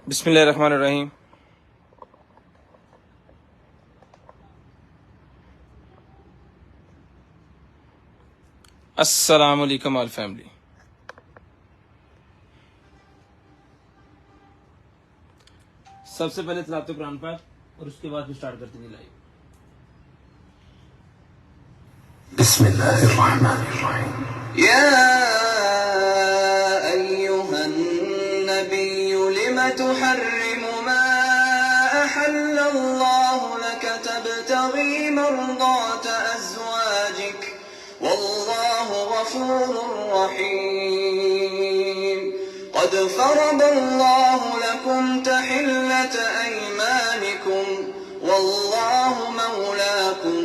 बिस्मिल्लाहिर्रहमानिर्रहीम। अस्सलाम वालेकुम ऑल फैमिली। सबसे पहले तिलावत कुरान पाक और उसके बाद स्टार्ट करते हैं लाइव। बिस्मिल्लाहिर्रहमानिर्रहीम। या अय्युहन नबिय्यु लिमा तुहर्रिमु मा अहल्लल्लाहु लक तब्तगी मर्दात अज़वाजिक वल्लाहु गफूरुर रहीम। क़द फ़रदल्लाहु लकुम तहिल्लत अयमानिकुम वल्लाहु मौलाकुम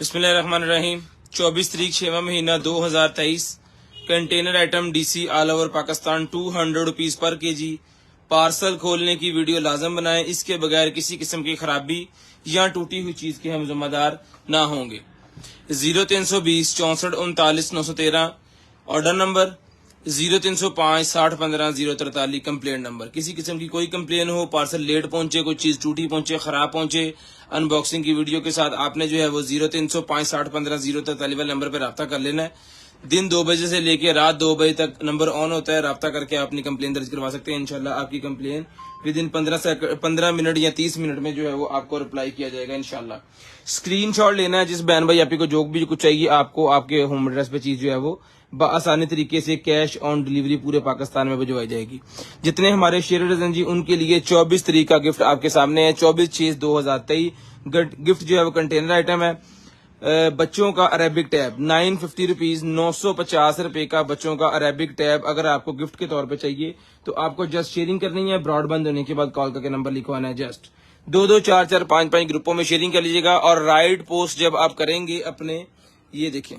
बिस्मिल्लाहिर्रहमानिर्रहीम। 24 तारीख 6वां महीना 2023। Container item DC all over Pakistan 200 rupees per KG. Parcel खोलने की वीडियो लाजम बनाएं, इसके बगैर किसी किस्म की खराबी या टूटी हुई चीज के हम जिम्मेदार ना होंगे। 0320 64 39 913 ऑर्डर नंबर 0305 60 15 043 कंप्लेंट नंबर। किसी किस्म की कोई कंप्लेन हो, पार्सल लेट पहुंचे, कोई चीज टूटी पहुंचे, खराब पहुंचे, अनबॉक्सिंग की वीडियो के साथ आपने जो है वो 0305 60 15 043 वाले नंबर पर रब्ता कर लेना है। दिन 2 बजे से लेकर रात 2 बजे तक नंबर ऑन होता है, रब्ता करके आप अपनी कंप्लेन दर्ज करवा सकते हैं। इंशाल्लाह आपकी कंप्लेन विद इन 15 मिनट या 30 मिनट में जो है वो आपको रिप्लाई किया जाएगा इंशाल्लाह। स्क्रीनशॉट लेना है जिस बहन भाई आपको जो भी कुछ चाहिए, आपको आपके होम एड्रेस पे चीज जो है वो आसानी तरीके से कैश ऑन डिलीवरी पूरे पाकिस्तान में भिजवाई जाएगी। जितने हमारे शेयरर्स हैं जी उनके लिए 24 तारीख का गिफ्ट आपके सामने है। 24/6/2023 गिफ्ट जो है वो कंटेनर आइटम है। बच्चों का अरेबिक टैब 950 रुपीज, 950 रुपए का बच्चों का अरेबिक टैब अगर आपको गिफ्ट के तौर पे चाहिए तो आपको जस्ट शेयरिंग करनी है। ब्रॉडबैंड होने के बाद कॉल करके नंबर लिखवाना है। जस्ट 2-2 4-4 5-5 ग्रुपों में शेयरिंग कर लीजिएगा। और राइट पोस्ट जब आप करेंगे अपने, ये देखें,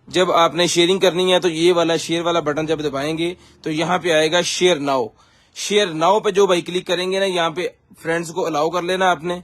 जब आपने शेयरिंग करनी है तो ये वाला शेयर वाला बटन जब दबाएंगे तो यहाँ पे आएगा शेयर नाउ। शेयर नाउ पे जो भाई क्लिक करेंगे ना, यहाँ पे फ्रेंड्स को अलाउ कर लेना आपने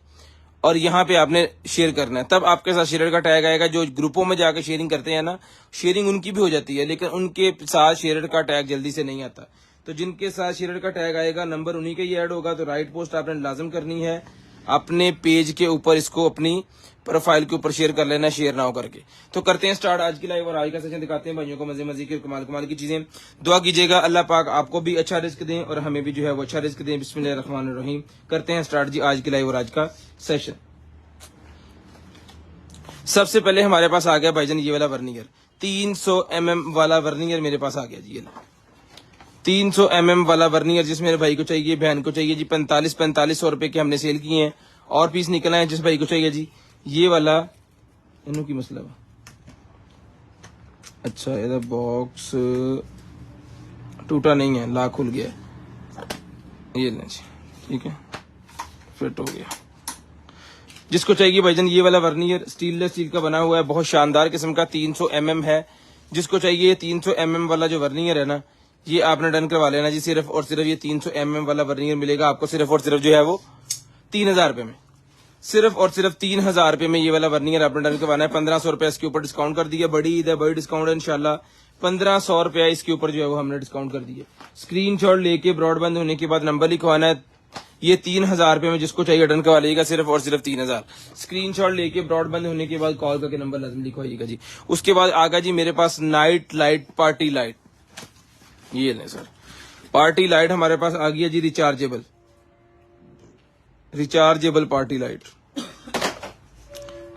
और यहाँ पे आपने शेयर करना है। तब आपके साथ शेयर का टैग आएगा। जो ग्रुपों में जाकर शेयरिंग करते हैं ना, शेयरिंग उनकी भी हो जाती है लेकिन उनके साथ शेयर का टैग जल्दी से नहीं आता। तो जिनके साथ शेयर का टैग आएगा नंबर उन्हीं का ही ऐड होगा। तो राइट पोस्ट आपने लाजम करनी है, अपने पेज के ऊपर इसको अपनी प्रोफाइल के ऊपर शेयर कर लेना है, शेयर नाउ करके। तो करते हैं स्टार्ट आज की लाइव और आज का सेशन दिखाते हैं भाइयों को मजे की कमाल की चीजें। दुआ कीजिएगा अल्लाह पाक आपको भी अच्छा रिस्क दें और हमें भी जो है वो अच्छा रिस्क दें। बिस्मिल्लाहिर्रहमानिर्रहीम। करते हैं स्टार्ट जी आज की लाइव और आज का सेशन। सबसे पहले हमारे पास आ गया भाईजान ये वाला वर्नियर 300 mm वाला वर्नियर मेरे पास आ गया जी। ये 300 mm वाला वर्नियर जिस मेरे भाई को चाहिए, बहन को चाहिए जी, 4500 रुपए के हमने सेल किए हैं। और पीस निकला है जिस भाई को चाहिए जी ये वाला, इनों की मसला है। अच्छा ये बॉक्स टूटा नहीं है, लॉक खुल गया, ये लें जी, ठीक है, फिट हो गया। जिसको चाहिए भाईजान ये वाला वर्नियर स्टीललेस स्टील का बना हुआ है, बहुत शानदार किस्म का 300 mm है। जिसको चाहिए 300 mm वाला जो वर्नियर है ना, ये आपने डन करवा लेना जी। सिर्फ और सिर्फ ये 300 mm वाला वर्नियर मिलेगा आपको सिर्फ और सिर्फ जो है वो 3000 रुपए में। सिर्फ और सिर्फ 3000 रुपए में ये वाला वर्नियर आपने डन करवाना है। 1500 रुपया इसके ऊपर डिस्काउंट कर दिया। बड़ी ईद है, बड़ी डिस्काउंट है इंशाल्लाह। 1500 रुपया इसके ऊपर जो है वो हमने डिस्काउंट कर दिया। स्क्रीनशॉट लेके ब्रॉडबैंड होने के बाद नंबर लिखवाना है। ये 3000 रुपए में जिसको चाहिए डन करवा लीजिएगा सिर्फ और सिर्फ 3000। स्क्रीनशॉट लेके ब्रॉडबैंड होने के बाद कॉल करके नंबर लाजम लिखवाइएगा जी। उसके बाद आगा जी मेरे पास नाइट लाइट पार्टी लाइट, ये लें सर, पार्टी लाइट हमारे पास आ गई है जी। Rechargeable party light.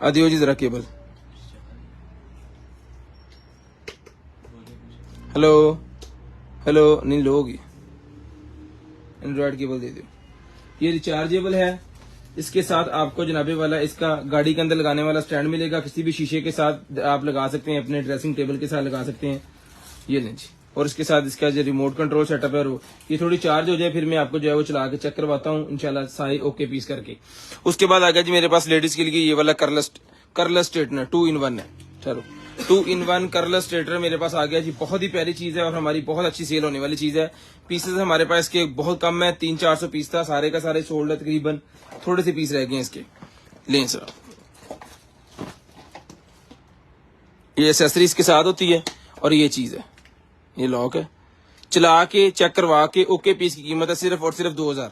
आदियो जी जरा केबल। हेलो नहीं लो होगी, एंड्रॉइड केबल दे दो। ये रिचार्जेबल है। इसके साथ आपको जनाबे वाला इसका गाड़ी के अंदर लगाने वाला स्टैंड मिलेगा। किसी भी शीशे के साथ आप लगा सकते हैं, अपने ड्रेसिंग टेबल के साथ लगा सकते हैं। ये लें जी, और इसके साथ इसका जो रिमोट कंट्रोल सेटअप है और ये थोड़ी चार्ज हो जाए फिर मैं आपको जो है वो चला के चेक करवाता हूँ इंशाल्लाह सारे ओके पीस करके। उसके बाद आ गया जी मेरे पास लेडीज के लिए ये वाला कर्लर स्ट्रेटनर 2-in-1 है। चलो 2-in-1 कर्लर स्ट्रेटनर मेरे पास आ गया जी। बहुत ही प्यारी चीज है और हमारी बहुत अच्छी सेल होने वाली चीज है। पीसेस हमारे पास इसके बहुत कम है, 300-400 पीस था, सारे का सारे सोल्ड है तकरीबन, थोड़े से पीस रह गए इसके। लें सर, ये एसेसरीज के साथ होती है और ये चीज है, ये लॉक है। चला के चेक करवा के ओके पीस की कीमत है सिर्फ और सिर्फ 2000।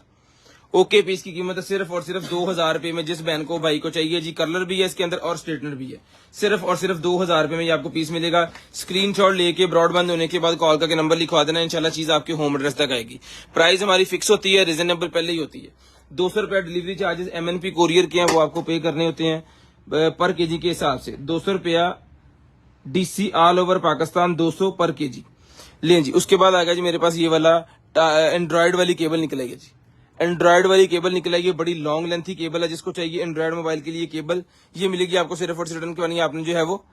ओके पीस की कीमत है सिर्फ और सिर्फ 2000 रुपए में। जिस बहन को भाई को चाहिए जी, कर्लर भी है इसके अंदर और स्ट्रेटनर भी है, सिर्फ और सिर्फ 2000 रुपए में ये आपको पीस मिलेगा। स्क्रीनशॉट लेके ब्रॉडबैंड होने के बाद कॉल करके नंबर लिखवा देना, इंशाल्लाह चीज आपके होम एड्रेस तक आएगी। प्राइस हमारी फिक्स होती है, रीजनेबल पहले ही होती है। 200 रुपया डिलीवरी चार्जेस MNP कोरियर के हैं, वो आपको पे करने होते हैं पर केजी के हिसाब से। 200 रुपया DC ऑल ओवर पाकिस्तान, 200 पर केजी। लें जी, उसके बाद आ गया जी मेरे पास ये वाला एंड्रॉइड वाली केबल निकलेगी जी। एंड्रॉइड वाली केबल निकलेगी, बड़ी लॉन्ग लेंथी केबल है। जिसको चाहिए एंड्रॉइड मोबाइल के लिए केबल, ये मिलेगी आपको सिर्फ और सिर्फ रिटर्न करवानी है आपने जो है वो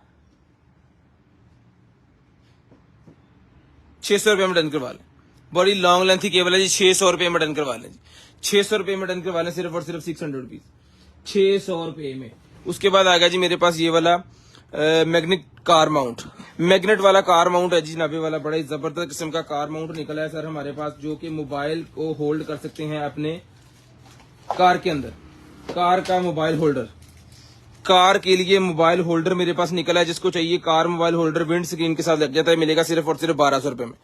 600 रुपए में डन करवा लें। बड़ी लॉन्ग लेंथी केबल है जी, 600 रुपए में डन करवा लें जी। 600 रुपए में डन करवा लें, सिर्फ और सिर्फ 600 रुपीज, 600 रुपए में। उसके बाद आ गया जी मेरे पास ये वाला मैग्नेट कार माउंट। मैग्नेट वाला कार माउंट है जी नाबे वाला, बड़ा ही जबरदस्त किस्म का कार माउंट निकला है सर हमारे पास, जो कि मोबाइल को होल्ड कर सकते हैं अपने कार के अंदर। कार का मोबाइल होल्डर, कार के लिए मोबाइल होल्डर मेरे पास निकला है। जिसको चाहिए car mobile holder wind screen के साथ लग जाता है, मिलेगा सिर्फ और सिर्फ 1200 रुपए में।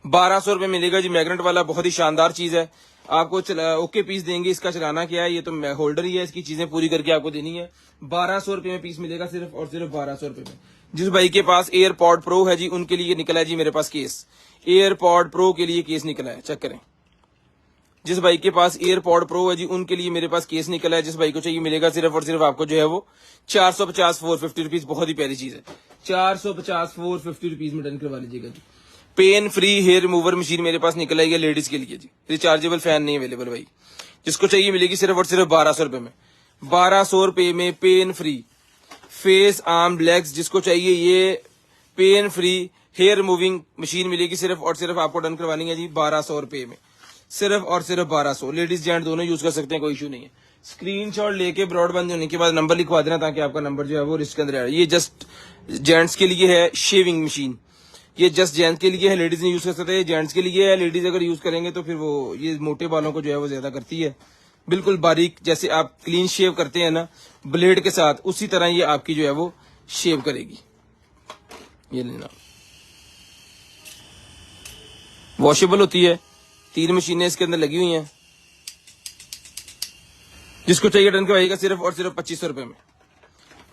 1200 रुपए मिलेगा जी। मैग्नेट वाला बहुत ही शानदार चीज है, आपको ओके पीस देंगे। इसका चलाना क्या है, ये तो होल्डर ही है, इसकी चीजें पूरी करके आपको देनी है। 1200 रुपए में पीस मिलेगा, सिर्फ और सिर्फ 1200 रुपए में। जिस भाई के पास एयरपॉड प्रो है जी, उनके लिए निकला है जी मेरे पास केस। एयरपॉड प्रो के लिए केस निकला है, चेक करें। जिस भाई के पास एयरपॉड प्रो है जी, उनके लिए मेरे पास केस निकला है। जिस भाई को चाहिए मिलेगा सिर्फ और सिर्फ आपको जो है वो 450 450 रुपीज। बहुत ही प्यारी चीज है, 450 450 रुपीज में डन करवा लीजिएगा जी। Pain free hair remover machine मेरे पास निकल आई है लेडीज के लिए जी। रिचार्जेबल फैन नहीं अवेलेबल भाई, जिसको चाहिए मिलेगी सिर्फ और सिर्फ 1200 रुपए में। 1200 रुपए में pain free face arm legs, जिसको चाहिए ये pain free hair removing machine मिलेगी सिर्फ और सिर्फ आपको डन करवानी है जी 1200 रुपए में, सिर्फ और सिर्फ 1200। लेडीज जेंट दोनों यूज कर सकते हैं, कोई इशू नहीं है। स्क्रीनशॉट लेके ब्रॉडबैंड होने के बाद नंबर लिखवा देना, ताकि आपका नंबर जो है वो लिस्ट के अंदर आए। ये जस्ट जेंट्स के लिए है शेविंग मशीन, ये जस्ट जेंट्स के लिए है, लेडीज नहीं यूज कर सकते। ये जेंट्स के लिए है, लेडीज अगर यूज करेंगे तो फिर वो ये मोटे बालों को जो है वो ज्यादा करती है। बिल्कुल बारीक, जैसे आप क्लीन शेव करते हैं ना ब्लेड के साथ, उसी तरह ये आपकी जो है वो शेव करेगी। ये लेना, वॉशेबल होती है, 3 मशीनें इसके अंदर लगी हुई हैं। जिसको चाहिए डन करवाइएगा सिर्फ और सिर्फ 2500 रुपए में।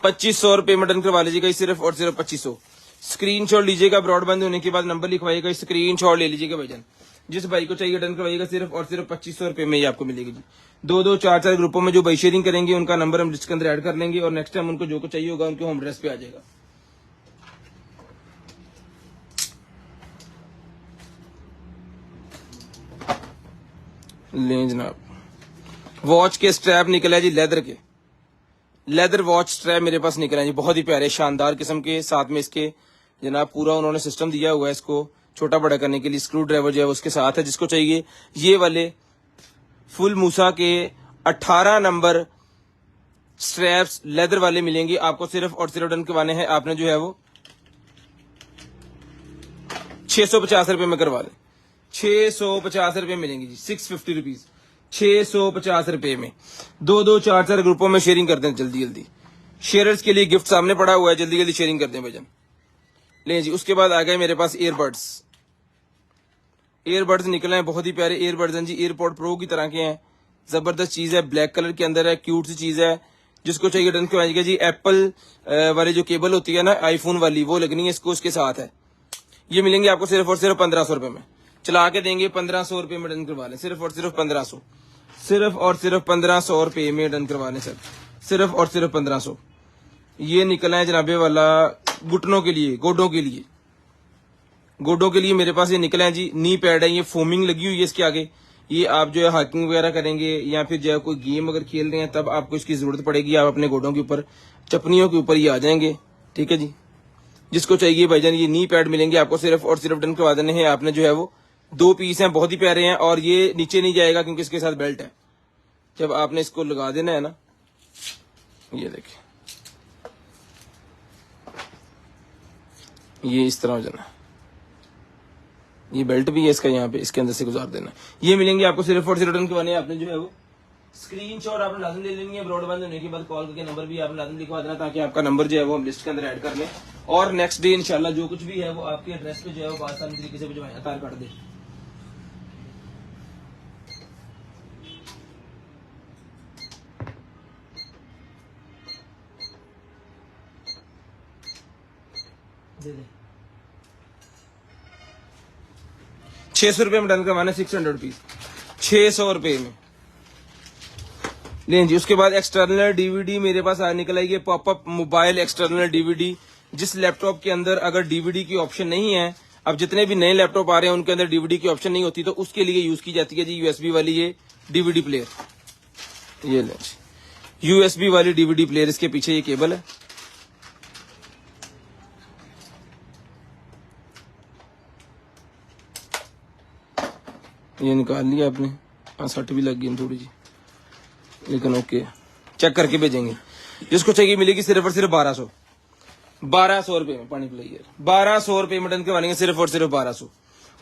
2500 रुपए में डन करवा लीजिएगा सिर्फ और सिर्फ 2500। स्क्रीनशॉट लीजिएगा, ब्रॉडबैंड होने के बाद नंबर लिखवाइएगा, स्क्रीनशॉट ले लीजिएगा भाईजान। जिस भाई को चाहिए डन करवाइएगा सिर्फ और सिर्फ 2500 रुपए में ये आपको मिलेगी जी। 2-2 4-4 ग्रुपों में जो भाई शेयरिंग करेंगे उनका नंबर हम लिस्ट के अंदर ऐड कर लेंगे, और नेक्स्ट टाइम उनको जो कुछ चाहिए होगा उनके होम एड्रेस पे आ जाएगा। लें जनाब, वॉच के स्ट्रैप निकला है जी लेदर के, लेदर वॉच स्ट्रैप मेरे पास निकला है जी, बहुत ही प्यारे शानदार किस्म के। साथ में इसके जनाब पूरा उन्होंने सिस्टम दिया हुआ है, इसको छोटा बड़ा करने के लिए स्क्रू ड्राइवर जो है उसके साथ है। जिसको चाहिए ये वाले फुल मूसा के 18 नंबर स्ट्रैप्स लेदर वाले मिलेंगे आपको, सिर्फ और सिर्फ डन करवाने हैं आपने जो है वो 650 रुपए में करवा लें। 650 रुपए मिलेंगे जी, 650 रुपीज, 650 रुपए में। 2-2 4-4 ग्रुपों में शेयरिंग कर दें जल्दी जल्दी। शेयरर्स के लिए गिफ्ट सामने पड़ा हुआ है, जल्दी जल्दी शेयरिंग कर दें भाईजान। लें जी, उसके बाद आ गए मेरे पास ईयरबड्स। ईयरबड्स निकले हैं, बहुत ही प्यारे ईयरबड्स हैं जी, एयरपॉड प्रो की तरह के हैं। जबरदस्त चीज है, ब्लैक कलर के अंदर है, क्यूट सी चीज है। जिसको चाहिए डन करवाइएगा जी। एप्पल वाली जो केबल होती है ना आईफोन वाली, वो लगनी है इसको, उसके साथ है। ये मिलेंगे आपको सिर्फ और सिर्फ 1500 रुपए में। चला के देंगे 1500 रुपए में डन करवा लें, सिर्फ और सिर्फ 1500, सिर्फ और सिर्फ 1500 रुपए में डन करवा लें सर, सिर्फ और सिर्फ 1500। ये निकला है जनाबे वाला घुटनों के लिए, गोडों के लिए, गोडों के लिए मेरे पास ये निकला है जी। नी पैड है, ये फोमिंग लगी हुई है इसके आगे। ये आप जो है हाइकिंग वगैरह करेंगे या फिर जो है कोई गेम अगर खेल रहे हैं तब आपको इसकी जरूरत पड़ेगी। आप अपने गोडों के ऊपर, चपनियों के ऊपर ये आ जाएंगे, ठीक है जी। जिसको चाहिए भाईजान ये नी पैड मिलेंगे आपको, सिर्फ और सिर्फ डन करवा देने हैं आपने जो है वो। 2 पीस हैं, बहुत ही प्यारे हैं, और ये नीचे नहीं जाएगा क्योंकि इसके साथ बेल्ट है। जब आपने इसको लगा देना है ना, ये देखिए ये इस तरह हो जाना, ये बेल्ट भी है इसका, यहाँ पे इसके अंदर से गुजार देना। ये मिलेंगे आपको सिर्फ और सिर्फ डन करवाने हैं आपने जो है वो। स्क्रीनशॉट आपने लाजम ले लेनी है, ब्रॉडबैंड होने के बाद कॉल करके नंबर भी आपने लाजम लिखवा देना, ताकि आपका नंबर जो है वो हम लिस्ट के अंदर ऐड कर लें, और नेक्स्ट डे इंशाल्लाह जो कुछ भी है वो आपके एड्रेस पे जो है वो आसान तरीके से भिजवाएं, आधार कार्ड दे। दे 600 रुपये में डन करवाना, 600 रुपीज, 600 रुपये में लें जी। उसके बाद एक्सटर्नल डीवीडी मेरे पास निकल आई है, पॉपअप मोबाइल एक्सटर्नल डीवीडी। जिस लैपटॉप के अंदर अगर डीवीडी की ऑप्शन नहीं है, अब जितने भी नए लैपटॉप आ रहे हैं उनके अंदर डीवीडी की ऑप्शन नहीं होती, तो उसके लिए यूज की जाती है जी यूएसबी वाली ये डीवीडी प्लेयर। ये लें जी, यूएसबी वाली डीवीडी प्लेयर, इसके पीछे ये केबल है। ये निकाल लिया आपने, हाँ सट भी लग गई थोड़ी जी, लेकिन ओके, चेक करके भेजेंगे। जिसको चाहिए मिलेगी सिर्फ और सिर्फ 1200 रुपए में पानी प्लेयर, 1200 रुपए में डन करवाएंगे सिर्फ और सिर्फ 1200।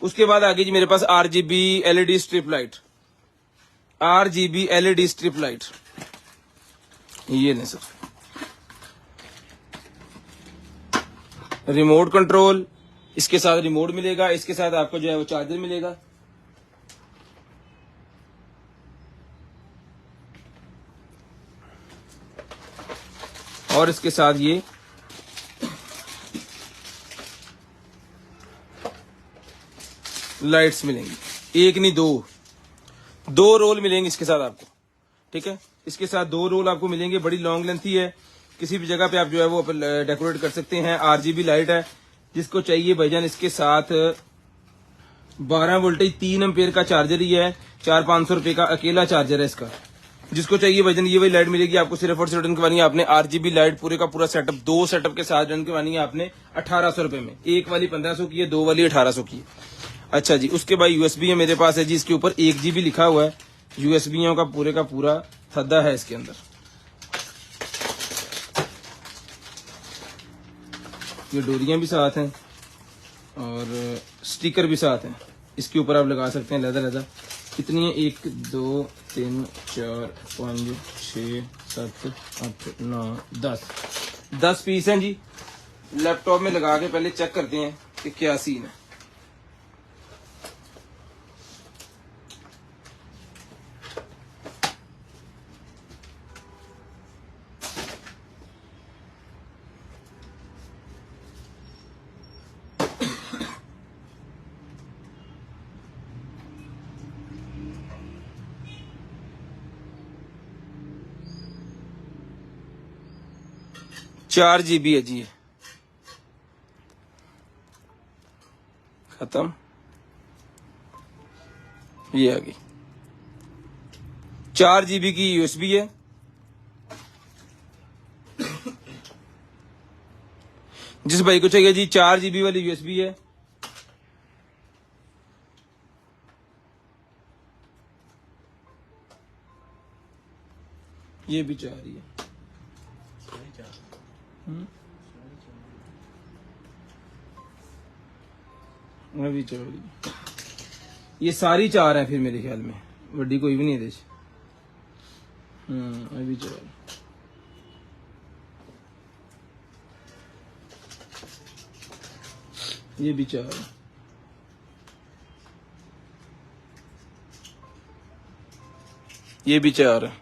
उसके बाद आगे जी मेरे पास RGB LED strip light, RGB LED strip light, ये नहीं सर, रिमोट कंट्रोल, इसके साथ रिमोट मिलेगा, इसके साथ आपको जो है वो चार्जर मिलेगा। और इसके साथ ये लाइट्स मिलेंगी, एक नहीं दो रोल मिलेंगे इसके साथ आपको, ठीक है। इसके साथ 2 रोल आपको मिलेंगे, बड़ी लॉन्ग लेंथ ही है, किसी भी जगह पे आप जो है वो डेकोरेट कर सकते हैं। RGB लाइट है, जिसको चाहिए भाईजान इसके साथ 12 वोल्टेज 3 एम्पेयर का चार्जर ही है, 400-500 रुपए का अकेला चार्जर है इसका। जिसको चाहिए भाईजान ये वही लाइट मिलेगी आपको, सिर्फ और सिर्फ डन करवानी है आपने RGB लाइट, पूरे का पूरा सेटअप, 2 सेटअप के साथ डन करवानी है आपने 1800 रुपए में। एक वाली 1500 की है, 2 वाली 1800 की है। अच्छा जी, उसके बाद USB है मेरे पास है जी, इसके ऊपर 1 GB लिखा हुआ है, USB का पूरा थद्दा है इसके अंदर। ये डोरियां भी साथ हैं और स्टिकर भी साथ हैं, इसके ऊपर आप लगा सकते हैं लहदा। कितनी है, 1 2 3 4 5 6 7 8 9 10 पीस हैं जी। लैपटॉप में लगा के पहले चेक करते हैं कि क्या सीन है। चार GB है जी, ये खत्म, ये आ गई। 4 GB की USB है। जिस भाई को चाहिए जी 4 GB वाली USB है, ये भी 4 ही है। अभी 4, ये सारी 4 है फिर मेरे ख्याल में, बड़ी कोई भी नहीं है। अभी 4, ये भी 4 है, ये भी 4 है,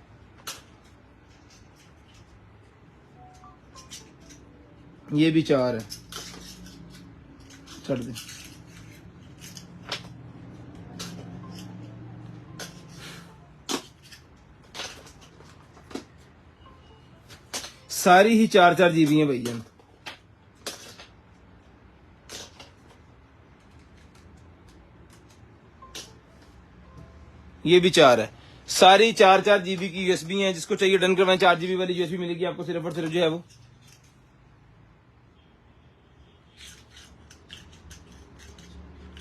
ये भी 4 है, छोड़ दे। सारी ही 4-4 GB हैं भैया। ये भी 4 है, सारी 4-4 GB की USB हैं। जिसको चाहिए डन करवाएं, 4 GB वाली USB मिलेगी आपको सिर्फ और सिर्फ जो है वो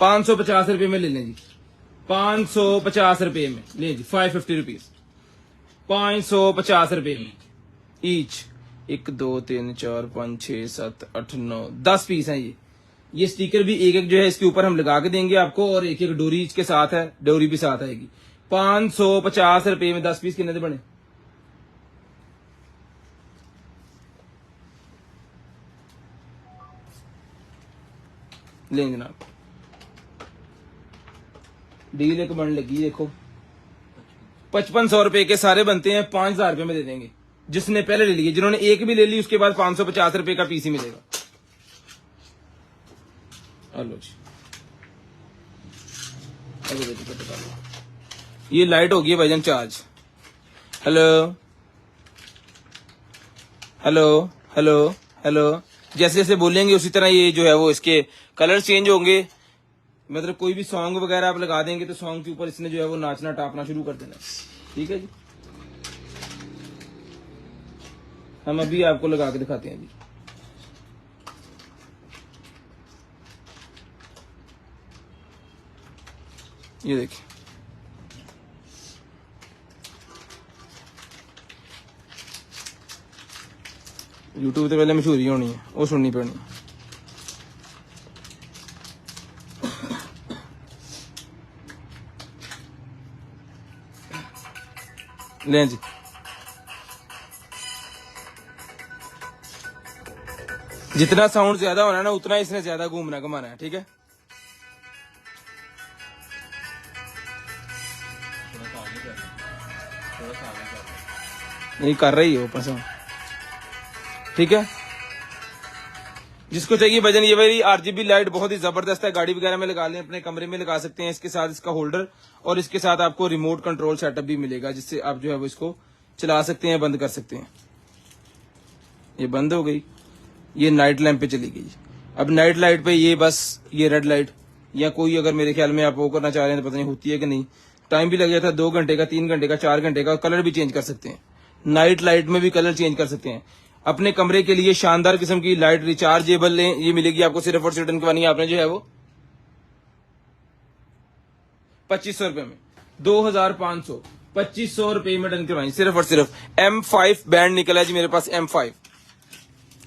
550 रुपए में ले लें जी, 550 रुपए में ले जी, 550 रुपीज, 550 रुपए में ईच। 1 2 3 4 5 6 7 8 9 10 पीस हैं ये स्टिकर भी एक एक जो है इसके ऊपर हम लगा के देंगे आपको, और एक एक डोरी इसके साथ है, डोरी भी साथ आएगी। 550 रुपए में 10 पीस कितने दे बने? लें जनाब, डील एक बन लगी देखो, 5500 रुपए के सारे बनते हैं, 5000 रुपए में दे देंगे जिसने पहले ले लिए। जिन्होंने एक भी ले ली उसके बाद 550 रुपए का पीस ही मिलेगा। हेलो जी, ये लाइट होगी है भाईजान charge. Hello hello hello hello, जैसे जैसे बोलेंगे उसी तरह ये जो है वो इसके कलर चेंज होंगे। मतलब कोई भी सॉन्ग वगैरह आप लगा देंगे तो सॉन्ग के ऊपर इसने जो है वो नाचना टापना शुरू कर देना। ठीक है जी, हम अभी आपको लगा के दिखाते हैं जी। ये देखिए, यूट्यूब तो पहले मशहूरी होनी है, वो सुननी पड़नी है। लें जी, जितना साउंड ज्यादा होना है ना उतना इसने ज्यादा घूमना घुमाना है। ठीक है, नहीं कर रही है वो पसंद। ठीक है, जिसको चाहिए भजन, ये वाली आरजीबी लाइट बहुत ही जबरदस्त है, गाड़ी वगैरह में लगा लें, अपने कमरे में लगा सकते हैं। इसके साथ इसका होल्डर और इसके साथ आपको रिमोट कंट्रोल सेटअप भी मिलेगा, जिससे आप जो है वो इसको चला सकते हैं, बंद कर सकते हैं। ये बंद हो गई, ये नाइट लैंप पे चली गई। अब नाइट लाइट पे ये बस ये रेड लाइट या कोई अगर मेरे ख्याल में आप वो करना चाह रहे हैं तो पता नहीं होती है कि नहीं, टाइम भी लग जाता है 2 घंटे का, 3 घंटे का, 4 घंटे का। कलर भी चेंज कर सकते हैं, नाइट लाइट में भी कलर चेंज कर सकते हैं। अपने कमरे के लिए शानदार किस्म की लाइट रिचार्जेबल लें, ये मिलेगी आपको सिर्फ और सिर्फ डनकवानी आपने जो है वो 2500 रुपए में, 2500 2500 रुपए में डनकवानी सिर्फ और सिर्फ। M5 बैंड निकला है जी मेरे पास, M5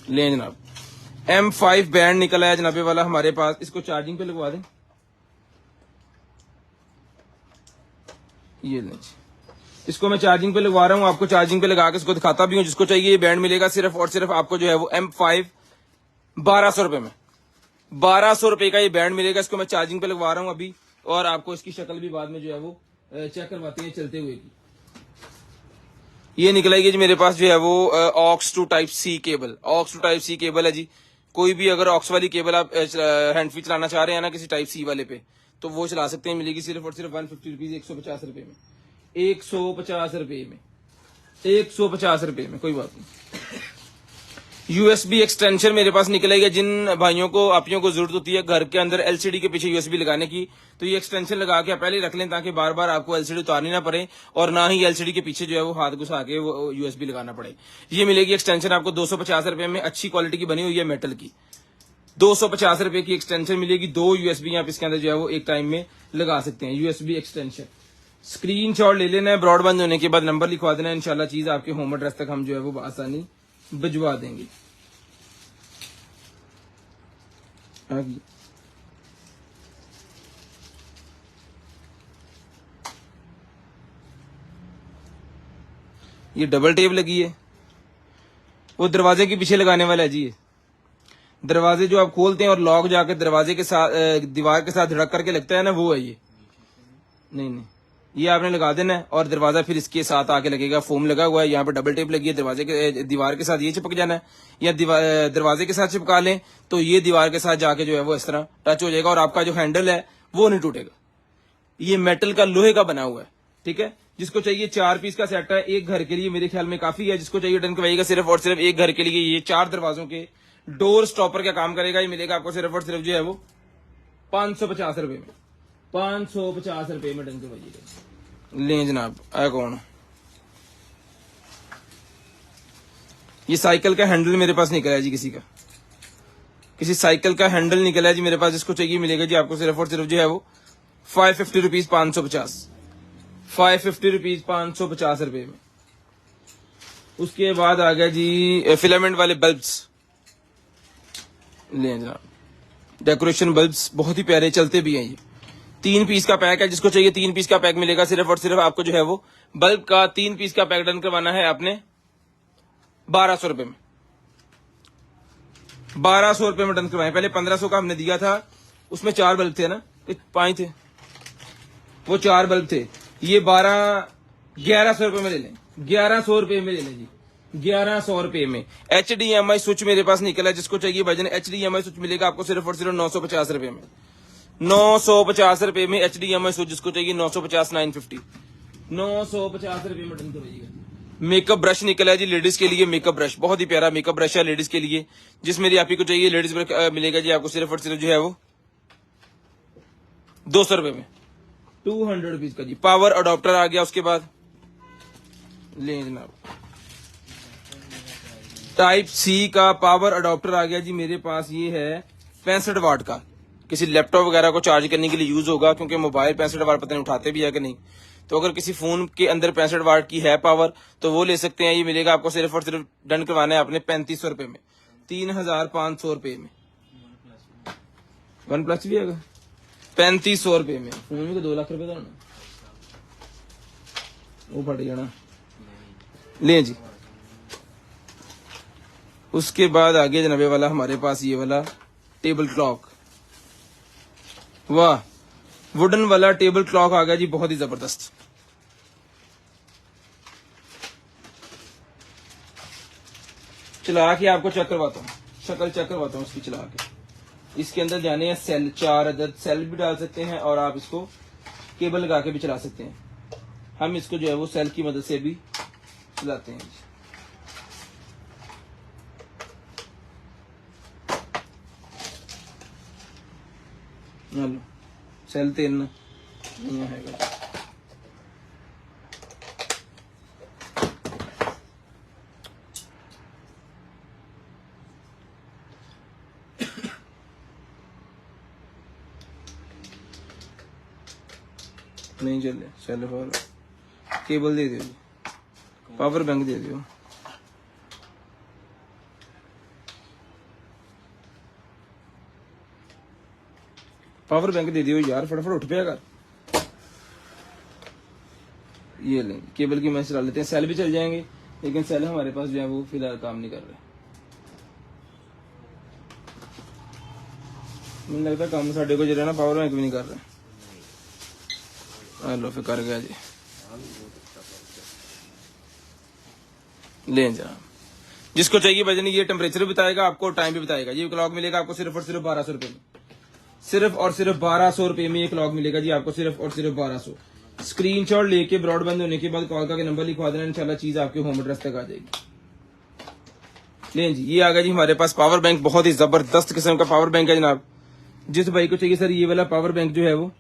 लें जनाब, M5 बैंड निकला है जनाबे वाला हमारे पास। इसको चार्जिंग पे लगवा दें, ये लें जी, इसको मैं चार्जिंग पे लगवा रहा हूं, आपको चार्जिंग पे लगा के इसको दिखाता भी हूं। जिसको चाहिए ये बैंड मिलेगा सिर्फ और सिर्फ आपको जो है वो M5 1200 रुपए में, 1200 रुपए का ये बैंड मिलेगा। इसको मैं चार्जिंग पे लगवा रहा हूं अभी, और आपको इसकी शक्ल भी बाद में जो है वो चेक करवाते हैं चलते हुए की। ये निकलेगी जी मेरे पास जो है वो aux to type C cable, aux to type C cable है जी। कोई भी अगर ऑक्स वाली केबल आप हैंड फ्री चलाना चाह रहे हैं ना किसी टाइप सी वाले पे, तो वो चला सकते हैं। मिलेगी सिर्फ और सिर्फ 150 रुपीज, 150 रुपए में, 150 रुपए में, 150 रुपए में, कोई बात नहीं। यूएसबी एक्सटेंशन मेरे पास निकलेगा। जिन भाइयों को आपियों को जरूरत होती है घर के अंदर एलसीडी के पीछे यूएसबी लगाने की, तो ये एक्सटेंशन लगा के पहले रख लें, ताकि बार बार आपको एलसीडी उतारनी ना पड़े और ना ही एलसीडी के पीछे जो है वो हाथ घुसा के वो यूएसबी लगाना पड़े। ये मिलेगी एक्सटेंशन आपको 250 रुपए में, अच्छी क्वालिटी की बनी हुई है मेटल की। 250 रुपए की एक्सटेंशन मिलेगी। 2 यूएसबी आप इसके अंदर जो है वो एक टाइम में लगा सकते हैं। यूएसबी एक्सटेंशन स्क्रीनशॉट ले लेना है, ब्रॉडबैंड होने के बाद नंबर लिखवा देना है, इंशाल्लाह चीज आपके होम एड्रेस तक हम जो है वो आसानी भिजवा देंगे। ये डबल टेप लगी है, वो दरवाजे के पीछे लगाने वाला है जी। ये दरवाजे जो आप खोलते हैं और लॉक जाके दरवाजे के साथ दीवार के साथ धड़क करके लगता है ना, वो है ये। नहीं, ये आपने लगा देना है और दरवाजा फिर इसके साथ आके लगेगा। फोम लगा हुआ है, यहाँ पे डबल टेप लगी है, दरवाजे के दीवार के साथ ये चिपक जाना है, या दरवाजे के साथ चिपका लें तो ये दीवार के साथ जाके जो है वो इस तरह टच हो जाएगा और आपका जो हैंडल है वो नहीं टूटेगा। ये मेटल का, लोहे का बना हुआ है। ठीक है, जिसको चाहिए 4 पीस का सेट है, एक घर के लिए मेरे ख्याल में काफी है। जिसको चाहिए डन करवाइएगा सिर्फ और सिर्फ एक घर के लिए। ये 4 दरवाजों के डोर स्टॉपर का काम करेगा। ये मिलेगा आपको सिर्फ और सिर्फ जो है वो 550 रुपए में, 550 रुपए में डन करवाइएगा। लें जनाब, आया कौन? ये साइकिल का हैंडल मेरे पास निकला है जी किसी का, किसी साइकिल का हैंडल निकला है जी मेरे पास, जिसको चाहिए मिलेगा जी आपको सिर्फ और सिर्फ जो है वो 550 रुपीज 550, 550 रुपीज 550 रुपए में। उसके बाद आ गया जी फिलामेंट वाले बल्ब्स, ले जनाब, डेकोरेशन बल्ब्स बहुत ही प्यारे चलते भी हैं। ये 3 पीस का पैक है, जिसको चाहिए 3 पीस का पैक मिलेगा सिर्फ और सिर्फ आपको जो है वो बल्ब का 3 पीस का पैक डन करवाना है आपने 1200 रुपए में, 1200 रुपए में डन करवाए। पहले 1500 का हमने दिया था, उसमें 4 बल्ब थे ना, 5 थे, वो 4 बल्ब थे। ये 1100 रुपए में ले लें, 1100 रुपए में ले लें जी, 1100 रुपए में। HDMI स्विच मेरे पास निकला है, जिसको चाहिए भाईजान HDMI स्विच मिलेगा आपको सिर्फ और सिर्फ 950 रुपए में, 950 रुपए में HDMI स्विच, जिसको चाहिए 950 950, 950 रुपए में डन करवाइएगा। मेकअप ब्रश निकला है जी लेडीज के लिए, मेकअप ब्रश बहुत ही प्यारा मेकअप ब्रश है लेडीज के लिए, जिस मेरी आप ही को चाहिए लेडीज मिलेगा जी आपको सिर्फ और सिर्फ जो है वो 200 रुपए में, 200 रुपीज का जी। पावर अडॉप्टर आ गया, उसके बाद ले जनाब टाइप सी का पावर अडॉप्टर आ गया जी मेरे पास। ये है 65 वाट का, किसी लैपटॉप वगैरह को चार्ज करने के लिए यूज होगा, क्योंकि मोबाइल 65 वाट पता नहीं उठाते भी है कि नहीं। तो अगर किसी फोन के अंदर 65 वाट की है पावर तो वो ले सकते हैं। ये मिलेगा आपको सिर्फ और सिर्फ डन करवाना है आपने 3500 रुपए में, 3500 रुपए में। वन प्लस भी है 3500 रुपए में, फोन में 2 लाख रुपए का होना, वो फट जाना ले जी। उसके बाद आगे जनाबे वाला हमारे पास ये वाला टेबल क्लॉक, वाह, वुडन वाला टेबल क्लॉक आ गया जी, बहुत ही जबरदस्त। चला के आपको चेक करवाता हूँ, शक्ल चेक करवाता हूँ उसकी चला के। इसके अंदर जाने हैं सेल, 4 अदद सेल भी डाल सकते हैं, और आप इसको केबल लगा के भी चला सकते हैं। हम इसको जो है वो सेल की मदद से भी चलाते हैं। लो सेल 3 है, नहीं चले सेल पर केबल दे दो, पावर बैंक दे दो। पावर बैंक दे दियो यार, फटाफट उठ पे कर। ये लें केबल की मैच चला लेते हैं, सेल भी चल जाएंगे, लेकिन सेल हमारे पास जो है वो फिलहाल काम नहीं कर रहे। मुझे लगता है काम साढ़े को जो है ना पावर बैंक भी नहीं कर रहे। लो फिर कर गया जी, ले जनाब। जिसको चाहिए भजन ये टेम्परेचर भी बताएगा आपको, टाइम भी बताएगा। ये क्लॉक मिलेगा आपको सिर्फ और सिर्फ 1200 रुपए में, सिर्फ और सिर्फ 1200 रुपए में ये क्लॉक मिलेगा जी आपको सिर्फ और सिर्फ 1200। स्क्रीनशॉट लेके ब्रॉडबैंड होने के बाद कॉल का नंबर लिखवा देना, इंशाल्लाह चीज आपके होम एड्रेस तक आ जाएगी। लें जी, ये आ गया जी हमारे पास पावर बैंक, बहुत ही जबरदस्त किस्म का पावर बैंक है जनाब। जिस भाई को चाहिए सर ये वाला पावर बैंक जो है वो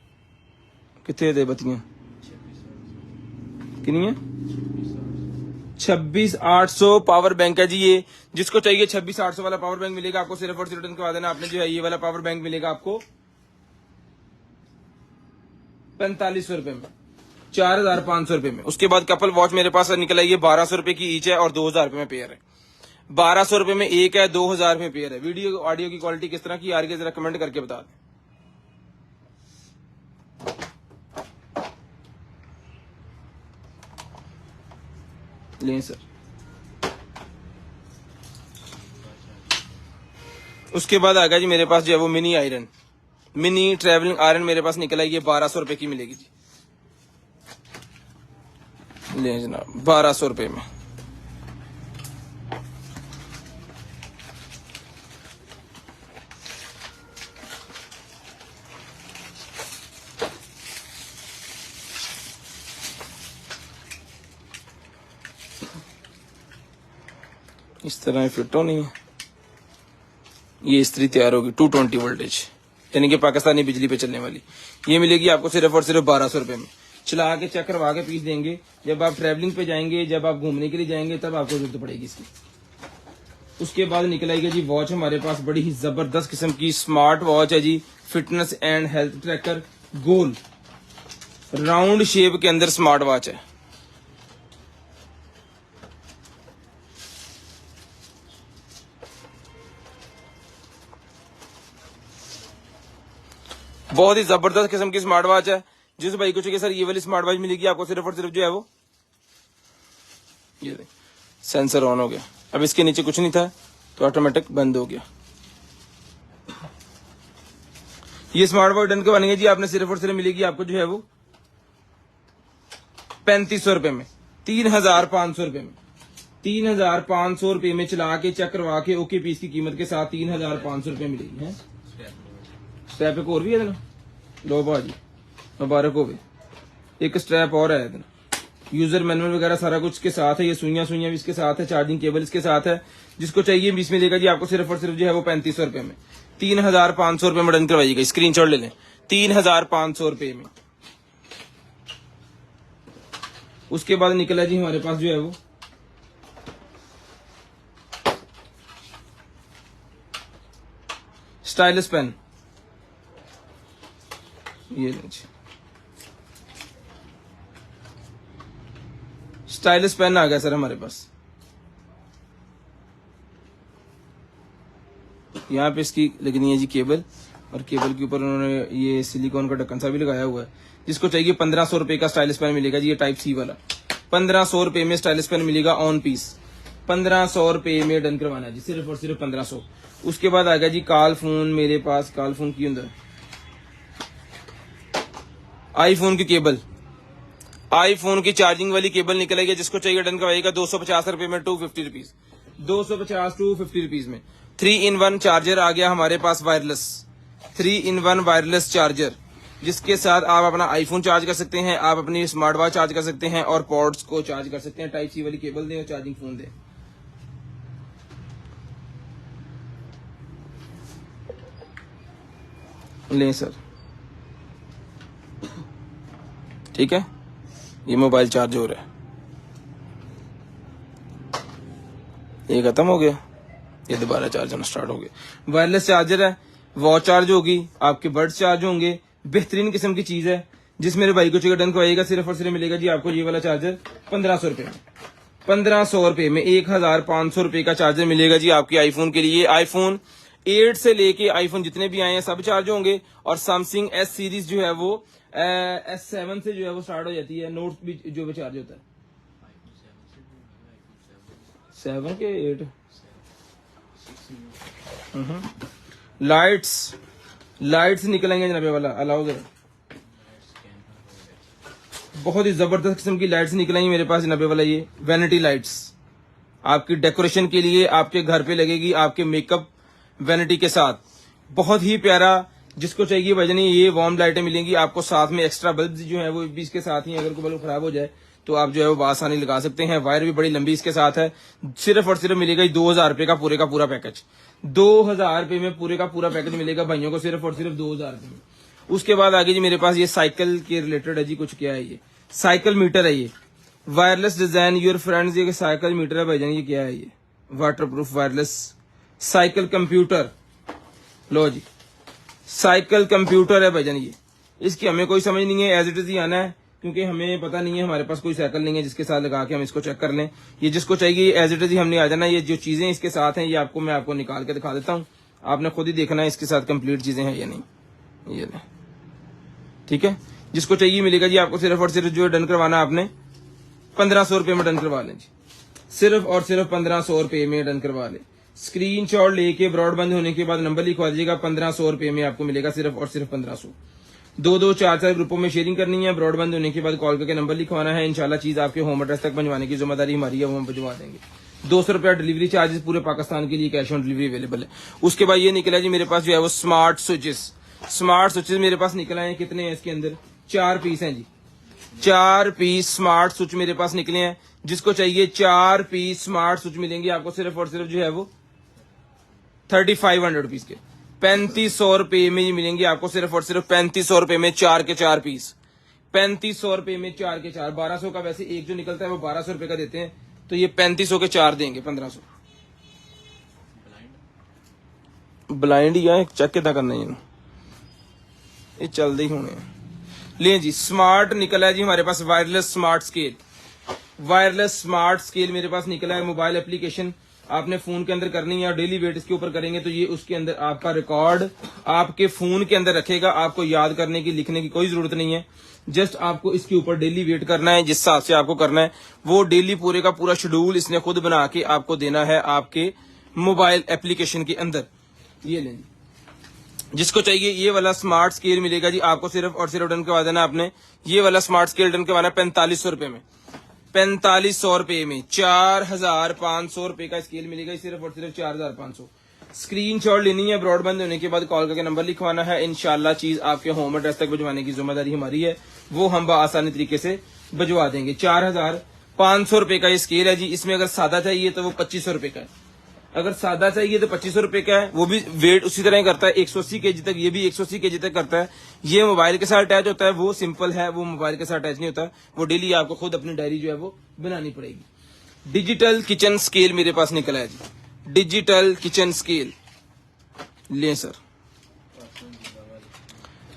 कितने दे बतियां कितनी है, 26,800 पावर बैंक है जी ये। जिसको चाहिए 26,800 वाला पावर बैंक मिलेगा आपको सिर्फ और सिर्फ रिटर्न करवा देना आपने जो है ये वाला पावर बैंक मिलेगा आपको 4500 रुपए में, 4,500 रुपए में। उसके बाद कपल वॉच मेरे पास निकला, ये 1200 रुपए की ईच है और 2,000 रुपए में पेयर है। 1200 रुपए में एक है, 2,000 रुपए में पेयर है। वीडियो ऑडियो की क्वालिटी किस तरह की आ रही है जरा कमेंट करके बता दें। लें सर। उसके बाद आ गया जी मेरे पास जो है वो mini iron, mini travelling iron मेरे पास निकला है, ये 1200 रुपए की मिलेगी जी। ले जनाब 1200 रुपए में। इस तरह फिट हो नहीं है, ये इस्त्री तैयार होगी 220 वोल्टेज, यानी कि पाकिस्तानी बिजली पे चलने वाली। ये मिलेगी आपको सिर्फ और सिर्फ 1200 रुपए में। चला के चेक करवा के पीस देंगे। जब आप ट्रैवलिंग पे जाएंगे, जब आप घूमने के लिए जाएंगे, तब आपको जरूरत पड़ेगी इसकी। उसके बाद निकल आएगा जी वॉच हमारे पास, बड़ी ही जबरदस्त किस्म की स्मार्ट वॉच है जी, फिटनेस एंड हेल्थ ट्रैकर, गोल राउंड शेप के अंदर स्मार्ट वॉच है। बहुत ही जबरदस्त किस्म की स्मार्ट वॉच है। जिस भाई को चाहिए सर ये वाली स्मार्ट वॉच मिलेगी आपको सिर्फ और सिर्फ जो है वो ये सेंसर ऑन हो गया, अब इसके नीचे कुछ नहीं था तो ऑटोमेटिक बंद हो गया। ये स्मार्ट वॉच डन करवानी है जी आपने सिर्फ और सिर्फ मिलेगी आपको जो है वो 3500 रुपए में, 3500 रुपए में, 3500 रुपए में चला के चेक करवा के ओके पीस की कीमत के साथ 3500 रुपए मिलेगी है। स्ट्रैप एक और भी है ना, लो भाजी मुबारक हो गए, एक स्ट्रैप और है, यूजर मैनुअल वगैरह सारा कुछ इसके साथ है, ये सुइयां भी इसके साथ है, चार्जिंग केबल इसके साथ है। जिसको चाहिए बीस में देगा जी आपको सिर्फ और सिर्फ जो है वो 3500 रुपए में, 3500 रुपए में डन करवाइएगा, स्क्रीनशॉट ले लें, 3500 रुपए में। उसके बाद निकला जी हमारे पास जो है वो स्टाइलिश पेन, ये लीजिए स्टाइलिश पेन आ गया सर हमारे पास। यहाँ पे इसकी लगनी है जी केबल, और केबल के ऊपर उन्होंने ये सिलिकॉन का ढक्कन सा भी लगाया हुआ है। जिसको चाहिए 1500 रुपए का स्टाइलिश पेन मिलेगा जी, ये टाइप सी वाला 1500 रुपए में स्टाइलिश पेन मिलेगा ऑन पीस, 1500 रुपए में डन करवाना है जी, सिर्फ और सिर्फ 1500। उसके बाद आ गया जी कॉल फोन, मेरे पास कॉल फोन की अंदर आईफोन की केबल, आईफोन की चार्जिंग वाली केबल निकलेगी। जिसको चाहिए डन करवाइएगा 250 रुपए में, 250 रुपीज, 250 250 रुपीज में। 3-in-1 चार्जर आ गया हमारे पास वायरलेस, 3-in-1 वायरलेस चार्जर, जिसके साथ आप अपना आईफोन चार्ज कर सकते हैं, आप अपनी स्मार्ट वॉच चार्ज कर सकते हैं और पॉड्स को चार्ज कर सकते हैं। टाइप सी वाली केबल दें और चार्जिंग फोन दें। लें सर, ठीक है, ये मोबाइल चार्ज हो रहा है, ये खत्म हो गया, ये दोबारा चार्ज होना स्टार्ट हो गया। वायरलेस चार्जर है, वॉच चार्ज होगी, आपके बर्ड्स चार्ज होंगे, बेहतरीन किस्म की चीज है। जिस मेरे भाई को चाहिए डन करवाइएगा सिर्फ और सिर्फ मिलेगा जी आपको ये वाला चार्जर 1500 रुपए में, 1500 रुपए में 1500 रुपए का चार्जर मिलेगा जी आपके आईफोन के लिए। आईफोन 8 से लेके आईफोन जितने भी आए हैं सब चार्ज होंगे, और सैमसंग S सीरीज जो है वो S7 से जो है वो स्टार्ट हो जाती है, नोट भी जो भी चार्ज होता है 7 के 8। लाइट्स निकलेंगे जनाबे वाला, अलाउ जरा, बहुत ही जबरदस्त किस्म की लाइट्स निकलेंगी मेरे पास जनाबे वाला। ये वैनिटी लाइट्स आपकी डेकोरेशन के लिए आपके घर पे लगेगी, आपके मेकअप वैनिटी के साथ, बहुत ही प्यारा। जिसको चाहिए भजनी ये वार्म लाइटें मिलेंगी आपको, साथ में एक्स्ट्रा बल्ब जो है वो भी इसके साथ ही, अगर कोई बल्ब खराब हो जाए तो आप जो है वो बासानी लगा सकते हैं। वायर भी बड़ी लंबी इसके साथ है। सिर्फ और सिर्फ मिलेगा 2000 रुपए का पूरे का पूरा पैकेज, 2000 रुपए में पूरे का पूरा पैकेज मिलेगा भाइयों को, सिर्फ और सिर्फ 2000 रुपए में। उसके बाद आगे जी मेरे पास ये साइकिल के रिलेटेड है जी, कुछ क्या है ये साइकिल मीटर है, ये वायरलेस डिजाइन योर फ्रेंड्स, ये साइकिल मीटर है भाईजान। ये क्या है, ये water proof wireless cycle computer, लो जी साइकिल कंप्यूटर है भाईजान। ये इसकी हमें कोई समझ नहीं है, एज इट इज ही आना है, क्योंकि हमें पता नहीं है, हमारे पास कोई साइकिल नहीं है जिसके साथ लगा के हम इसको चेक कर लें। ये जिसको चाहिए एज इट इज ही हमने आ जाना। ये जो चीजें इसके साथ हैं ये मैं आपको निकाल के दिखा देता हूँ, आपने खुद ही देखना है इसके साथ कंप्लीट चीजें हैं या नहीं। ये ले, ठीक है, जिसको चाहिए मिलेगा जी आपको। सिर्फ और सिर्फ जो डन करवाना आपने 1500 रुपए में डन करवा लें जी, सिर्फ और सिर्फ 1500 रुपए में डन करवा लें। स्क्रीनशॉट लेके ब्रॉडबैंड होने के बाद नंबर लिखवा दीजिएगा, 1500 रुपए में आपको मिलेगा सिर्फ और सिर्फ 1500। 2-2 4-4 ग्रुपों में शेयरिंग करनी है, ब्रॉडबैंड होने के बाद कॉल करके नंबर लिखवाना है। इंशाल्लाह चीज आपके होम एड्रेस तक पहुंचवाने की जिम्मेदारी हमारी है, वो हम भिजवा देंगे। 200 रुपया डिलीवरी चार्जेस पूरे पाकिस्तान के लिए, कैश ऑन डिलीवरी अवेलेबल है। उसके बाद ये निकला जी मेरे पास जो है वो स्मार्ट स्विचेस मेरे पास निकला है। कितने हैं इसके अंदर, 4 पीस हैं जी, 4 पीस स्मार्ट स्विच मेरे पास निकले हैं। जिसको चाहिए 4 पीस स्मार्ट स्विच मिलेंगे आपको सिर्फ और सिर्फ जो है वो 3500 रुपीज के, 3500 रुपए में ही मिलेंगे आपको, सिर्फ और सिर्फ 3500 रुपए में 4 के 4 पीस, 3500 रुपए में 4 के 4। 1200 का वैसे एक जो निकलता है वो 1200 रुपए का देते हैं, तो ये 3500 के 4 देंगे 1500। ब्लाइंड ही है, चेक कितना करना है ये चलते ही होने। ले जी स्मार्ट निकला है जी हमारे पास wireless smart scale. Wireless smart scale मेरे पास निकला है। मोबाइल एप्लीकेशन आपने फोन के अंदर करनी है और डेली वेट इसके ऊपर करेंगे तो ये उसके अंदर आपका रिकॉर्ड आपके फोन के अंदर रखेगा। आपको याद करने की लिखने की कोई जरूरत नहीं है, जस्ट आपको इसके ऊपर डेली वेट करना है। जिस हिसाब से आपको करना है वो डेली पूरे का पूरा शेड्यूल इसने खुद बना के आपको देना है आपके मोबाइल एप्लीकेशन के अंदर। ये लें, जिसको चाहिए ये वाला स्मार्ट स्केल मिलेगा जी आपको सिर्फ और सिर्फ डन करवा देना आपने। ये वाला स्मार्ट स्केल डन करवाना 4500 रुपए में, 4500 रुपए में 4500 रुपए का स्केल मिलेगा सिर्फ और सिर्फ 4500। स्क्रीनशॉट लेनी है, ब्रॉडबैंड होने के बाद कॉल करके नंबर लिखवाना है। इंशाल्लाह चीज आपके होम एड्रेस तक भिजवाने की जिम्मेदारी हमारी है, वो हम आसानी तरीके से भिजवा देंगे। 4500 रुपए का ये स्केल है जी। इसमें अगर सादा चाहिए तो वो 2500 रुपए का है, अगर सादा चाहिए तो 2500 रुपए का है। वो भी वेट उसी तरह ही करता है 180 केजी तक, ये भी 180 केजी तक करता है। ये मोबाइल के साथ अटैच होता है, वो सिंपल है, वो मोबाइल के साथ अटैच नहीं होता। वो डेली आपको खुद अपनी डायरी जो है वो बनानी पड़ेगी। डिजिटल किचन स्केल मेरे पास निकला है जी, डिजिटल किचन स्केल। ले सर,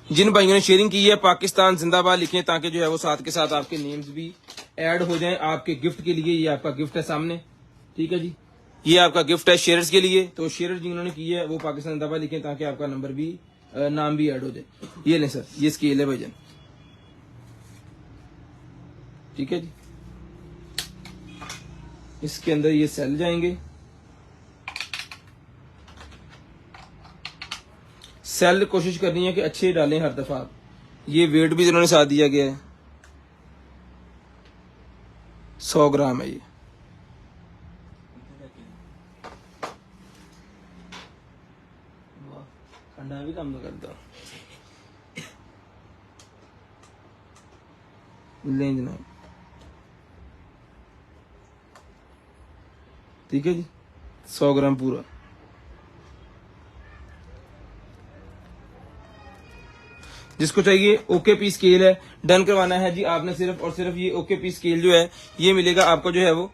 जिन भाइयों ने शेयरिंग की है पाकिस्तान जिंदाबाद लिखें ताकि जो है वो साथ के साथ आपके नेम्स भी ऐड हो जाएं आपके गिफ्ट के लिए। ये आपका गिफ्ट है सामने, ठीक है जी, ये आपका गिफ्ट है शेयर्स के लिए। तो शेयर जिन्होंने की है वो पाकिस्तान जिंदाबाद लिखें ताकि आपका नंबर भी नाम भी ऐड हो जाए। ये लें सर, ये स्केल है भाईजान, ठीक है जी। इसके अंदर ये सेल जाएंगे, सेल कोशिश करनी है कि अच्छे डालें हर दफा आप। ये वेट भी इन्होंने साथ दिया गया है, 100 ग्राम है ये। ठंडा भी कम करता लें जनाब, ठीक है जी, 100 ग्राम पूरा। जिसको चाहिए ओके पी स्केल है, डन करवाना है जी आपने सिर्फ और सिर्फ। ये ओके पी स्केल जो है ये मिलेगा आपको जो है वो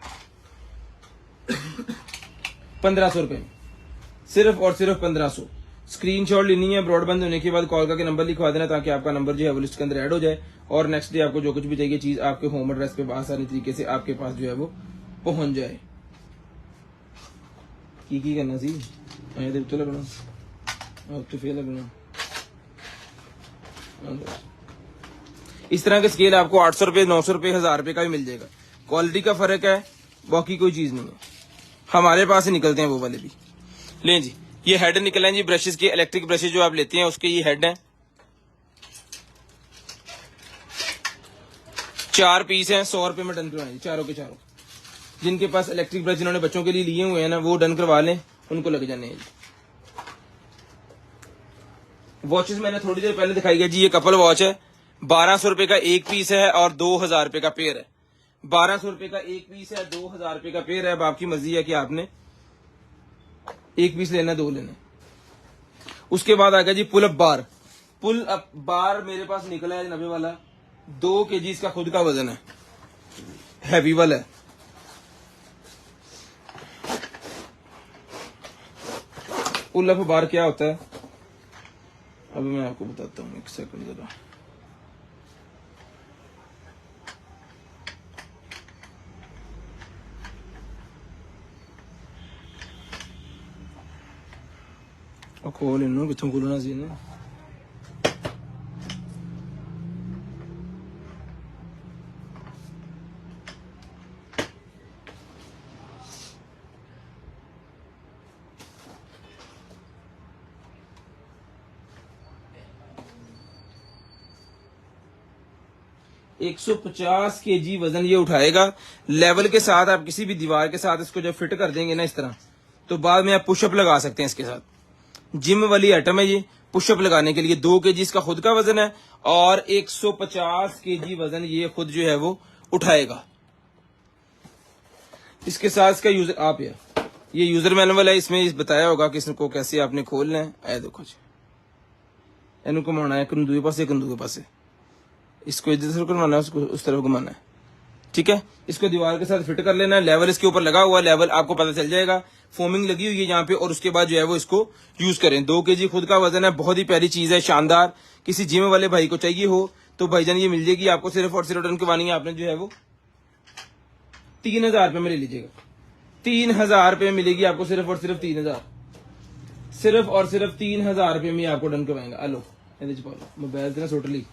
1500 रुपए में, सिर्फ और सिर्फ 1500। स्क्रीनशॉट लेनी है, ब्रॉडबैंड होने के बाद कॉल करके नंबर लिखवा देना ताकि आपका नंबर जो है वो लिस्ट के अंदर ऐड हो जाए और नेक्स्ट डे आपको जो कुछ भी चाहिए चीज आपके होम एड्रेस पे आसानी तरीके से आपके पास जो है वो पहुंच जाए। की करना सी तो लगना तो फिर लगना। इस तरह के स्केल आपको 800 रुपए, 900 रुपए, 1000 रुपए का भी मिल जाएगा। क्वालिटी का फर्क है, बाकी कोई चीज नहीं है। हमारे पास ही निकलते हैं वो वाले भी। लें जी, ये हेड निकले हैं जी ब्रशेस के, इलेक्ट्रिक ब्रशेस जो आप लेते हैं उसके ये हेड हैं। 4 पीस हैं, 100 रुपए में डन करवाएं चारों के चारों। जिनके पास इलेक्ट्रिक ब्रश जिन्होंने बच्चों के लिए लिए हुए हैं ना वो डन करवा लें, उनको लग जाने हैं। वॉचेस मैंने थोड़ी देर पहले दिखाई है जी, ये कपल वॉच है, 1200 रुपए का एक पीस है और 2000 रुपए का पेयर है। 1200 रुपए का एक पीस है, 2000 रुपए का पेयर है। अब आपकी मर्जी है कि आपने एक पीस लेना, 2 लेना। उसके बाद आ गया जी पुल अप बार। पुल अप बार मेरे पास निकला है 90 वाला, 2 kg इसका खुद का वजन है, हैवी वाला है। पुल अप बार क्या होता है अभी मैं आपको बताता हूँ, एक सेकंड जरा। खोल इनू कितों खोलना सी ने। एक 150 kg वजन ये उठाएगा। लेवल के साथ आप किसी भी दीवार के साथ इसको जब फिट कर देंगे ना इस तरह, तो बाद में आप पुशअप लगा सकते हैं इसके साथ। जिम वाली आइटम है ये, पुशअप लगाने के लिए। 2 kg इसका खुद का वजन है और 150 kg वजन ये खुद जो है वो उठाएगा। इसके साथ इसका यूजर आप ये यूजर मैनुअल है, इसमें बताया होगा कि इसको कैसे आपने खोलना है। आए देखो जी, इनको घुमाना है, दूसरे पासे, दूसरे पासे, इसको इधर से घुमाना है, उसको उस तरफ घुमाना है। ठीक है, इसको दीवार के साथ फिट कर लेना है। लेवल इसके ऊपर लगा हुआ, लेवल आपको पता चल जाएगा, फोमिंग लगी हुई है यहाँ पे। और उसके बाद जो है वो इसको यूज करें। 2 kg खुद का वजन है, बहुत ही प्यारी चीज है, शानदार। किसी जिम वाले भाई को चाहिए हो तो भाईजान ये मिल जाएगी आपको। सिर्फ और सिर्फ डंकवानी है आपने जो है वो 3000 रुपए में ले लीजिएगा। 3000 रुपए मिलेगी आपको, सिर्फ और सिर्फ 3000, सिर्फ और सिर्फ 3000 रुपए में आपको डंकवाएंगे। अलो मोबाइल से ना टोटली।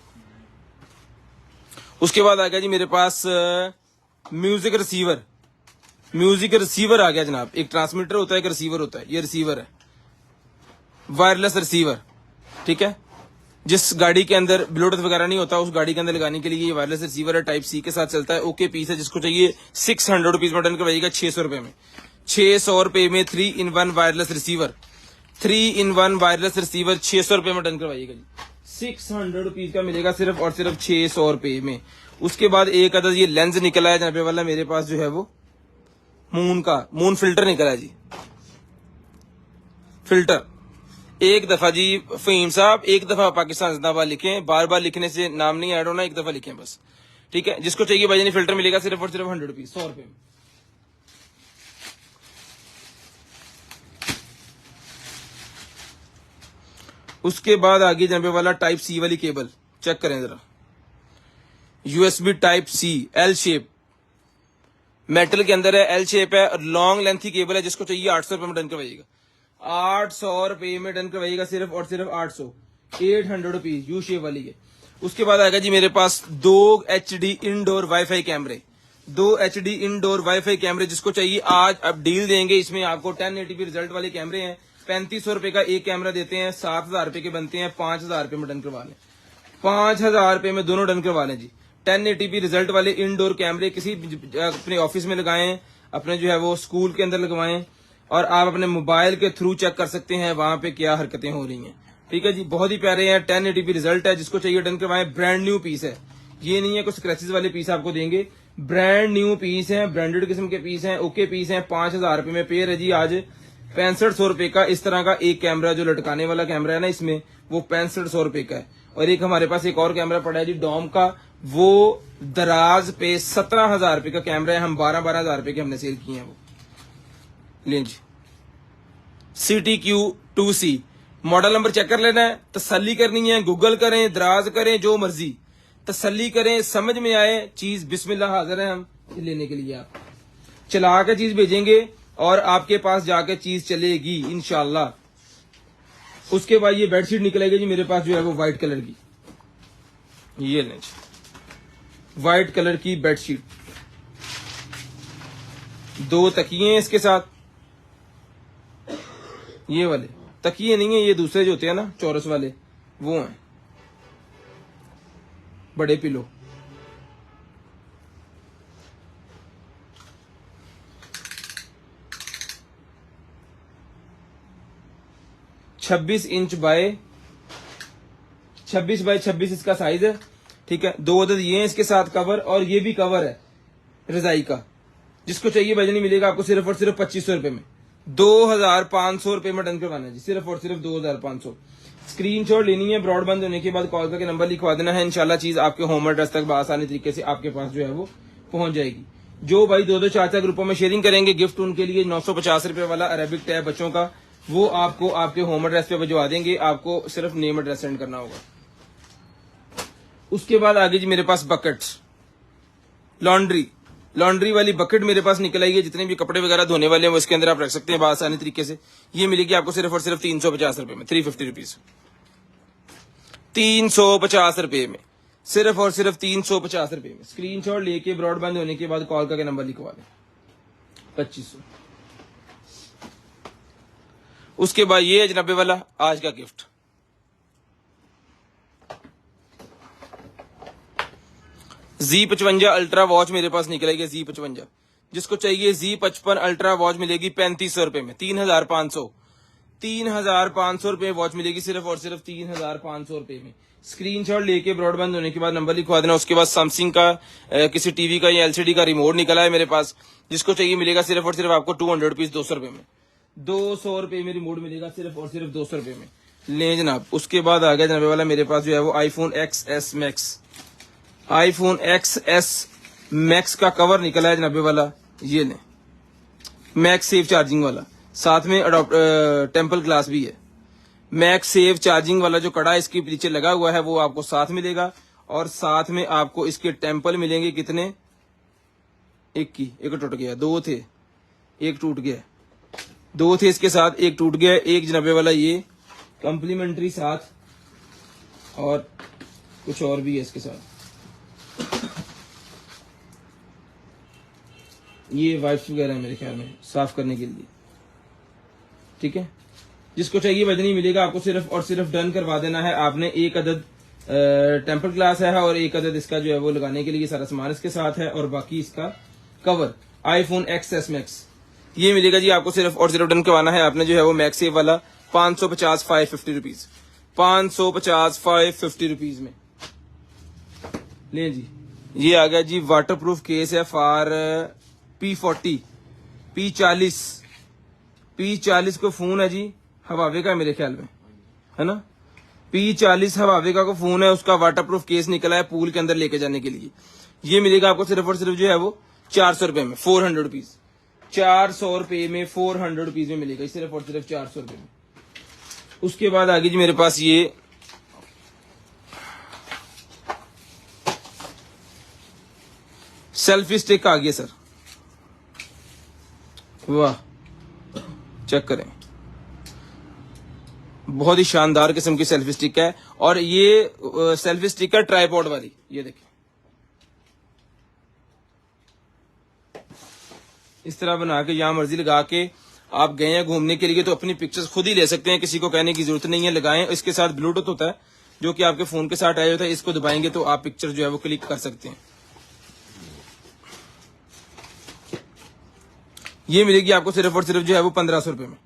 उसके बाद आ गया जी मेरे पास म्यूजिक रिसीवर। म्यूजिक रिसीवर आ गया जनाब। एक ट्रांसमीटर होता है, एक रिसीवर होता है। ये रिसीवर है, वायरलेस रिसीवर, ठीक है। जिस गाड़ी के अंदर ब्लूटूथ वगैरह नहीं होता, उस गाड़ी के अंदर लगाने के लिए ये वायरलेस रिसीवर है, टाइप सी के साथ चलता है। ओके पीस है, जिसको चाहिए 600 रुपीज में डन करवाइएगा 600 रुपए में। 600 रुपए में 3-in-1 wireless receiver, 3-in-1 wireless receiver 600 रुपए में डन करवाइएगा जी। 600 रुपीज का मिलेगा सिर्फ और सिर्फ 600 रुपए में। उसके बाद एक अदद ये लेंस निकला है जनाबे वाला मेरे पास जो है वो मून फिल्टर निकला है जी। फिल्टर एक दफा जी फहीम साहब, एक दफा पाकिस्तान जिंदाबाद लिखें, बार बार लिखने से नाम नहीं ऐड होना, एक दफा लिखें बस, ठीक है। जिसको चाहिए भाई फिल्टर मिलेगा सिर्फ और सिर्फ 100 रुपीज, 100 रुपए में। उसके बाद आगे जनाबे वाला टाइप सी वाली केबल चेक करें जरा। USB type C, L shape, metal के अंदर है, एल शेप है, लॉन्ग लेंथ की केबल है। जिसको चाहिए 800 रुपए में डन करवाइएगा। 800 रुपए में डन करवाइएगा, सिर्फ और सिर्फ 800 रुपीज, यू शेप वाली है। उसके बाद आएगा जी मेरे पास 2 HD इंडोर वाईफाई कैमरे, 2 HD इंडोर वाईफाई कैमरे। जिसको चाहिए आज अब डील देंगे, इसमें आपको 1080p रिजल्ट वाले कैमरे हैं। 3500 रुपए का एक कैमरा देते हैं, 7000 रुपए के बनते हैं। 5000 रुपए में डन करवा लें, 5000 रुपए में दोनों डन करवा लें जी। 1080p रिजल्ट वाले इंडोर कैमरे किसी अपने ऑफिस में लगाएं, अपने जो है वो स्कूल के अंदर लगवाएं, और आप अपने मोबाइल के थ्रू चेक कर सकते हैं वहां पे क्या हरकतें हो रही हैं, ठीक है जी। बहुत ही प्यारे हैं, 1080p रिजल्ट है। जिसको चाहिए डन करवाएं। ब्रांड न्यू पीस है, ये नहीं है कुछ स्क्रैचेस वाले पीस आपको देंगे, ब्रांड न्यू पीस है, ब्रांडेड किस्म के पीस हैं, ओके पीस हैं। 5000 रुपए में पेयर है जी आज। 6500 रुपए का इस तरह का एक कैमरा, जो लटकाने वाला कैमरा है ना इसमें, वो 6500 रुपए का है। और एक हमारे पास एक और कैमरा पड़ा है जी डॉम का, वो दराज पे 17000 रुपए का कैमरा है। हम 12,000 रुपए के हमने सेल किए हैं वो। लें जी, CTQ2C मॉडल नंबर चेक कर लेना है, तसल्ली करनी है, गूगल करें, दराज करें, जो मर्जी तसल्ली करें, समझ में आए चीज, बिस्मिल्लाह हाजिर है हम लेने के लिए। आप चला के चीज भेजेंगे और आपके पास जाके चीज चलेगी इंशाल्लाह। उसके बाद ये बेडशीट निकलेगी जी मेरे पास जो है वो व्हाइट कलर की, ये लें व्हाइट कलर की बेडशीट। 2 तकिए हैं इसके साथ, ये वाले तकिए नहीं है, ये दूसरे जो होते हैं ना चौरस वाले, वो हैं बड़े पिलो। छब्बीस इंच बाय 26 इसका साइज है, ठीक है। 2 अदद ये हैं इसके साथ कवर, और ये भी कवर है रजाई का। जिसको चाहिए भाईजान मिलेगा आपको सिर्फ और सिर्फ 2500 रुपए में। 2500 रुपए में डन करवाना है जी, सिर्फ और सिर्फ 2500। स्क्रीनशॉट लेनी है, ब्रॉडबैंड होने के बाद कॉल करके नंबर लिखवा देना है। इंशाल्लाह चीज आपके होम एड्रेस तक आसानी तरीके से आपके पास जो है वो पहुंच जाएगी। जो भाई 2-2 4-4 ग्रुपों में शेयरिंग करेंगे, गिफ्ट उनके लिए 950 रुपए वाला अरेबिक टैब बच्चों का, वो आपको आपके होम एड्रेस पे भिजवा देंगे। आपको सिर्फ नेम एड्रेस सेंड करना होगा। उसके बाद आगे जी मेरे पास बकेट्स, लॉन्ड्री वाली बकेट मेरे पास निकल आई है। जितने भी कपड़े वगैरह धोने वाले हैं वो इसके अंदर आप रख सकते हैं आसानी तरीके से। ये मिलेगी आपको सिर्फ और सिर्फ 350 रुपए में, 350 रुपीज, 350 रुपए में, सिर्फ और सिर्फ 350 रुपए में। स्क्रीनशॉट लेके ब्रॉडबैंड होने के बाद कॉल करके नंबर लिखवा दें, 2500। उसके बाद ये है जनाबे वाला आज का गिफ्ट, Z55 अल्ट्रा वॉच मेरे पास निकलेगी। Z55 जिसको चाहिए, Z55 अल्ट्रा वॉच मिलेगी 3500 रुपए में, 3500 रुपए वॉच मिलेगी सिर्फ और सिर्फ 3500 रुपए में। स्क्रीनशॉट लेके ब्रॉडबैंड होने के बाद नंबर लिखवा देना। उसके बाद सैमसंग का किसी टीवी का या LCD का रिमोट निकला है मेरे पास। जिसको चाहिए मिलेगा सिर्फ और सिर्फ आपको 200 रुपीज, 200 रुपए में, 200 रुपए में रिमोट मिलेगा सिर्फ और सिर्फ 200 रुपए में। ले जनाब। उसके बाद आ गया जनाबे वाला मेरे पास जो है वो iPhone XS Max मैक्स का कवर निकला है जनाबे वाला, ये लें, मैक्स सेफ चार्जिंग वाला, साथ में टेम्पल ग्लास भी है। मैक्स सेफ चार्जिंग वाला जो कड़ा इसके पीछे लगा हुआ है वो आपको साथ मिलेगा, और साथ में आपको इसके टेम्पल मिलेंगे। कितने? एक टूट गया, दो थे, एक टूट गया, दो थे इसके साथ, एक टूट गया, एक जनाबे वाला ये कॉम्प्लीमेंट्री साथ, और कुछ और भी है इसके साथ। ये वाइप्स वगैरह है मेरे ख्याल में साफ करने के लिए, ठीक है। जिसको चाहिए वजनी मिलेगा, आपको सिर्फ और सिर्फ डन करवा देना है। आपने एक अदद टेम्पर ग्लास है और एक अदद इसका जो है वो लगाने के लिए सारा सामान इसके साथ है, और बाकी इसका कवर आईफोन XS मैक्स ये मिलेगा जी आपको। सिर्फ और सिर्फ डन करवाना है आपने जो है वो मैक्स सेफ वाला 550 550 रुपीज, 550 550 रुपीज में ले जी। ये आ गया जी वाटर प्रूफ केस है फॉर P40 P40 को फोन है जी, हवावे का मेरे ख्याल में, है ना। P40 हवावे का को फोन है, उसका वाटर प्रूफ केस निकला है पूल के अंदर लेके जाने के लिए। ये मिलेगा आपको सिर्फ और सिर्फ जो है वो 400 रुपए में, 400 रुपीज, 400 रुपए में, 400 रुपीज में मिलेगा सिर्फ और सिर्फ 400 रुपए में। उसके बाद आगे जी मेरे पास ये सेल्फी स्टिक आ गया सर, वाह, चेक करें, बहुत ही शानदार किस्म की सेल्फी स्टिक है। और ये सेल्फी स्टिक है ट्राइपॉड वाली, ये देखिए इस तरह बना के जहां मर्जी लगा के आप गए हैं घूमने के लिए तो अपनी पिक्चर्स खुद ही ले सकते हैं, किसी को कहने की जरूरत नहीं है, लगाएं। इसके साथ ब्लूटूथ होता है जो कि आपके फोन के साथ आया होता है, इसको दबाएंगे तो आप पिक्चर जो है वो क्लिक कर सकते हैं। ये मिलेगी आपको सिर्फ और सिर्फ जो है वो 1500 रुपए में,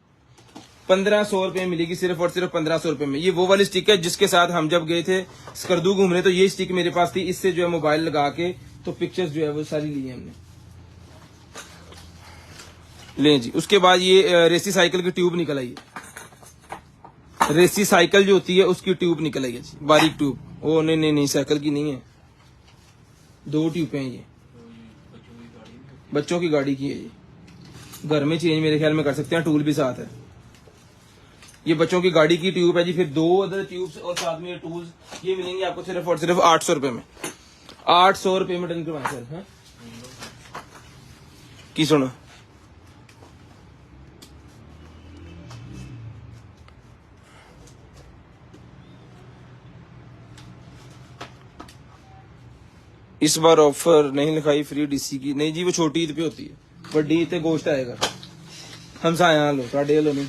1500 रुपए मिलेगी सिर्फ और सिर्फ 1500 रुपए में। ये वो वाली स्टिक है जिसके साथ हम जब गए थे स्कर्दू घूमने तो ये स्टिक मेरे पास थी, इससे जो है मोबाइल लगा के तो पिक्चर्स जो है वो सारी ली है हमने, ले जी। उसके बाद ये रेसी साइकिल की ट्यूब निकल आई है, रेसी साइकिल जो होती है उसकी ट्यूब निकल आई है जी, बारीक ट्यूब। ओ नहीं साइकिल की नहीं है, दो ट्यूबें हैं ये, बच्चों की गाड़ी की है ये, घर में चेंज मेरे ख्याल में कर सकते हैं, टूल भी साथ है। ये बच्चों की गाड़ी की ट्यूब है जी, फिर दो अदर ट्यूब्स और साथ में ये टूल्स ये मिलेंगे आपको सिर्फ और सिर्फ 800 रुपए में, 800 रुपए में डन करवाएं सर। हाँ की सुनो, इस बार ऑफर नहीं लिखाई फ्री डीसी की, नहीं जी वो छोटी ईद पे होती है, बड़ी ईद पे गोश्त आएगा। हम साया लो साढ़े लो नहीं,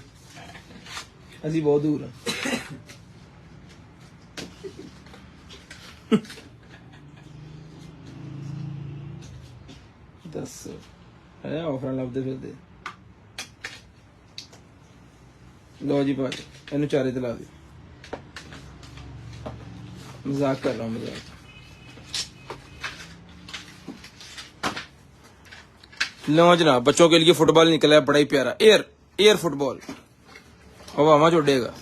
अभी बहुत दूर है। दस है ऑफर लभदे फिरदे, लो जी भाई इन चारे दिला दी, मजाक कर रहा हूँ मजाक। लो जनाब बच्चों के लिए फुटबॉल निकला है बड़ा ही प्यारा, एयर फुटबॉल, हवा में जोड़ेगा।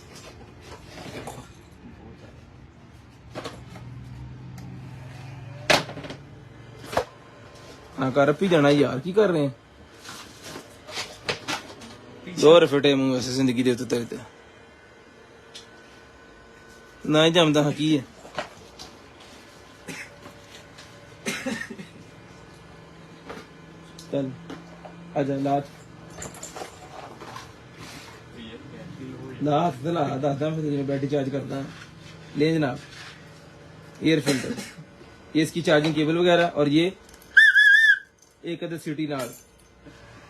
ना कर पी जाना यार, की कर रहे हैं दो फिटे मुंह ऐसे जिंदगी दे तेरे ते ना ही जमदा हाँ की है। चल आजा लात लात ला दादा फिर बैटरी चार्ज करता ले जनाब। एयर फिल्टर, ये इसकी चार्जिंग केबल वगैरह, और ये एक अदर सिटी नाल,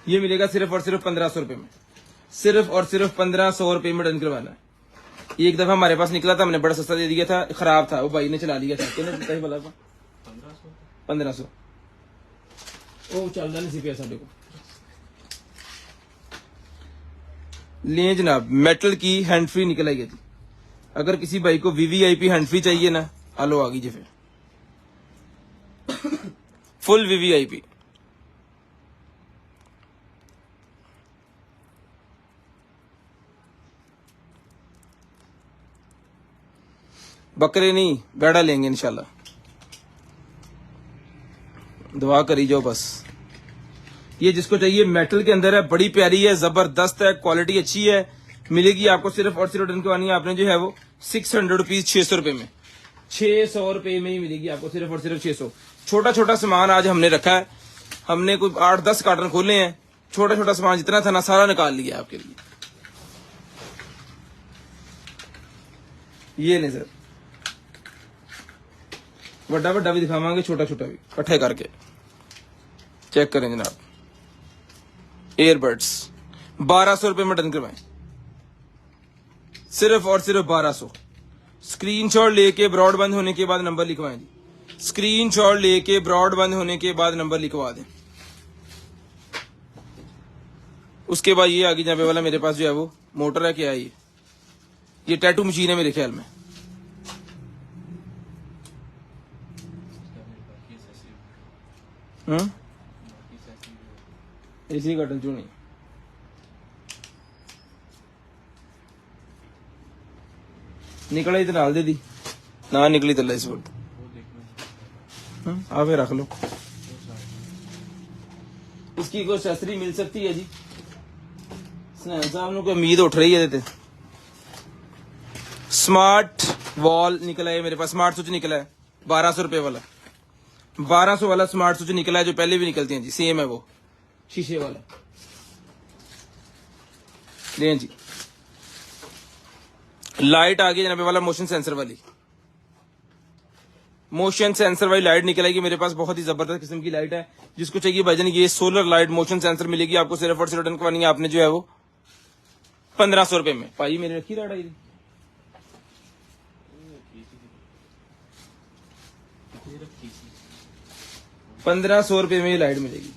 ये मिलेगा सिर्फ और सिर्फ 1500 रुपए में, सिर्फ और सिर्फ 1500 रुपए में डन करवाना है। एक दफा हमारे पास निकला था, हमने बड़ा सस्ता दे दिया था, खराब था, वो भाई ने चला लिया था, कितने बोला 1500 वो चलता नहीं सी पे साडे को। ले जनाब मेटल की हैंड फ्री निकल आई है जी, अगर किसी भाई को VVIP हैंड फ्री चाहिए ना, आलो आ गई जी, फिर फुल VVIP। बकरे नहीं बेड़ा लेंगे इंशाल्लाह, दुआ करी जाओ बस। ये जिसको चाहिए मेटल के अंदर है, बड़ी प्यारी है, जबरदस्त है, क्वालिटी अच्छी है, मिलेगी आपको सिर्फ और सिर्फ रिटर्न करवानी है आपने जो है वो 600 रुपीज, 600 रुपए में, 600 रुपए में ही मिलेगी आपको सिर्फ और सिर्फ 600। छोटा छोटा सामान आज हमने रखा है, हमने कोई 8-10 कार्टन खोले हैं, छोटा छोटा सामान जितना था ना सारा निकाल लिया आपके लिए। ये नहीं सर, बड़ा बड़ा भी दिखावांगे, छोटा छोटा भी इकट्ठे करके। चेक करें जनाब, एयरबड्स 1200 रुपए में डन करवाएं, सिर्फ और सिर्फ 1200। स्क्रीनशॉट लेके ब्रॉड बंद होने के बाद नंबर लिखवाएं जी, स्क्रीनशॉट लेके ब्रॉड बंद होने के बाद नंबर लिखवा दें। उसके बाद ये आगे जहाँ वाला मेरे पास जो है वो मोटर है, क्या है ये टैटू मशीन है मेरे ख्याल में। इसी कटन चू नहीं निकला तो नाल दे दी ना, निकली तो इस वक्त आ फिर रख लो। इसकी कोई एक्सेसरी मिल सकती है जी, स्नैन साहब ने कोई उम्मीद उठ रही है। स्मार्ट वॉल निकला है मेरे पास, स्मार्ट स्विच निकला है 1200 रुपए वाला, 1200 वाला स्मार्ट स्विच निकला है, जो पहले भी निकलते हैं जी, सेम है वो शीशे वाला। लें जी, लाइट आ गई जनाबे वाला, मोशन सेंसर वाली, मोशन सेंसर वाली लाइट निकलेगी मेरे पास, बहुत ही जबरदस्त किस्म की लाइट है। जिसको चाहिए भाईजान ये सोलर लाइट मोशन सेंसर मिलेगी आपको सिर्फ और सिर्फ रिटर्न करवानी है आपने जो है वो 1500 रुपए में। भाई मैंने रखी लाइट आई 1500 रुपए में ये लाइट मिलेगी।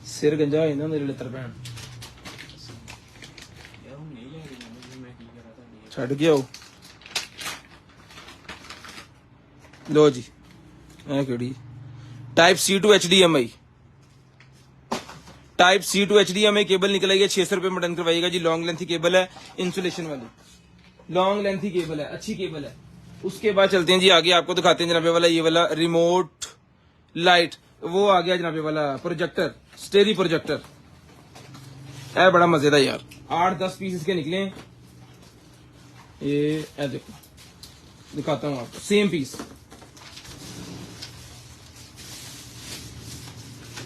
सिर गंजा हो जाता मेरे लतर भैन, छड़ गया हो। लो जी, केड़ी type C to HDMI, type C to HDMI cable निकलेगी 600 रुपए में डन करवाइएगा जी। लॉन्ग लेंथी केबल है, इंसुलेशन वाली लॉन्ग लेंथी केबल है, अच्छी केबल है। उसके बाद चलते हैं जी आगे, आपको दिखाते हैं जनाबे वाला ये वाला रिमोट लाइट, वो आ गया जनाबे वाला प्रोजेक्टर, स्टेरी प्रोजेक्टर है, बड़ा मजेदार यार। 8-10 पीस इसके निकले हैं। ये देखो दिखाता हूँ आपको, सेम पीस।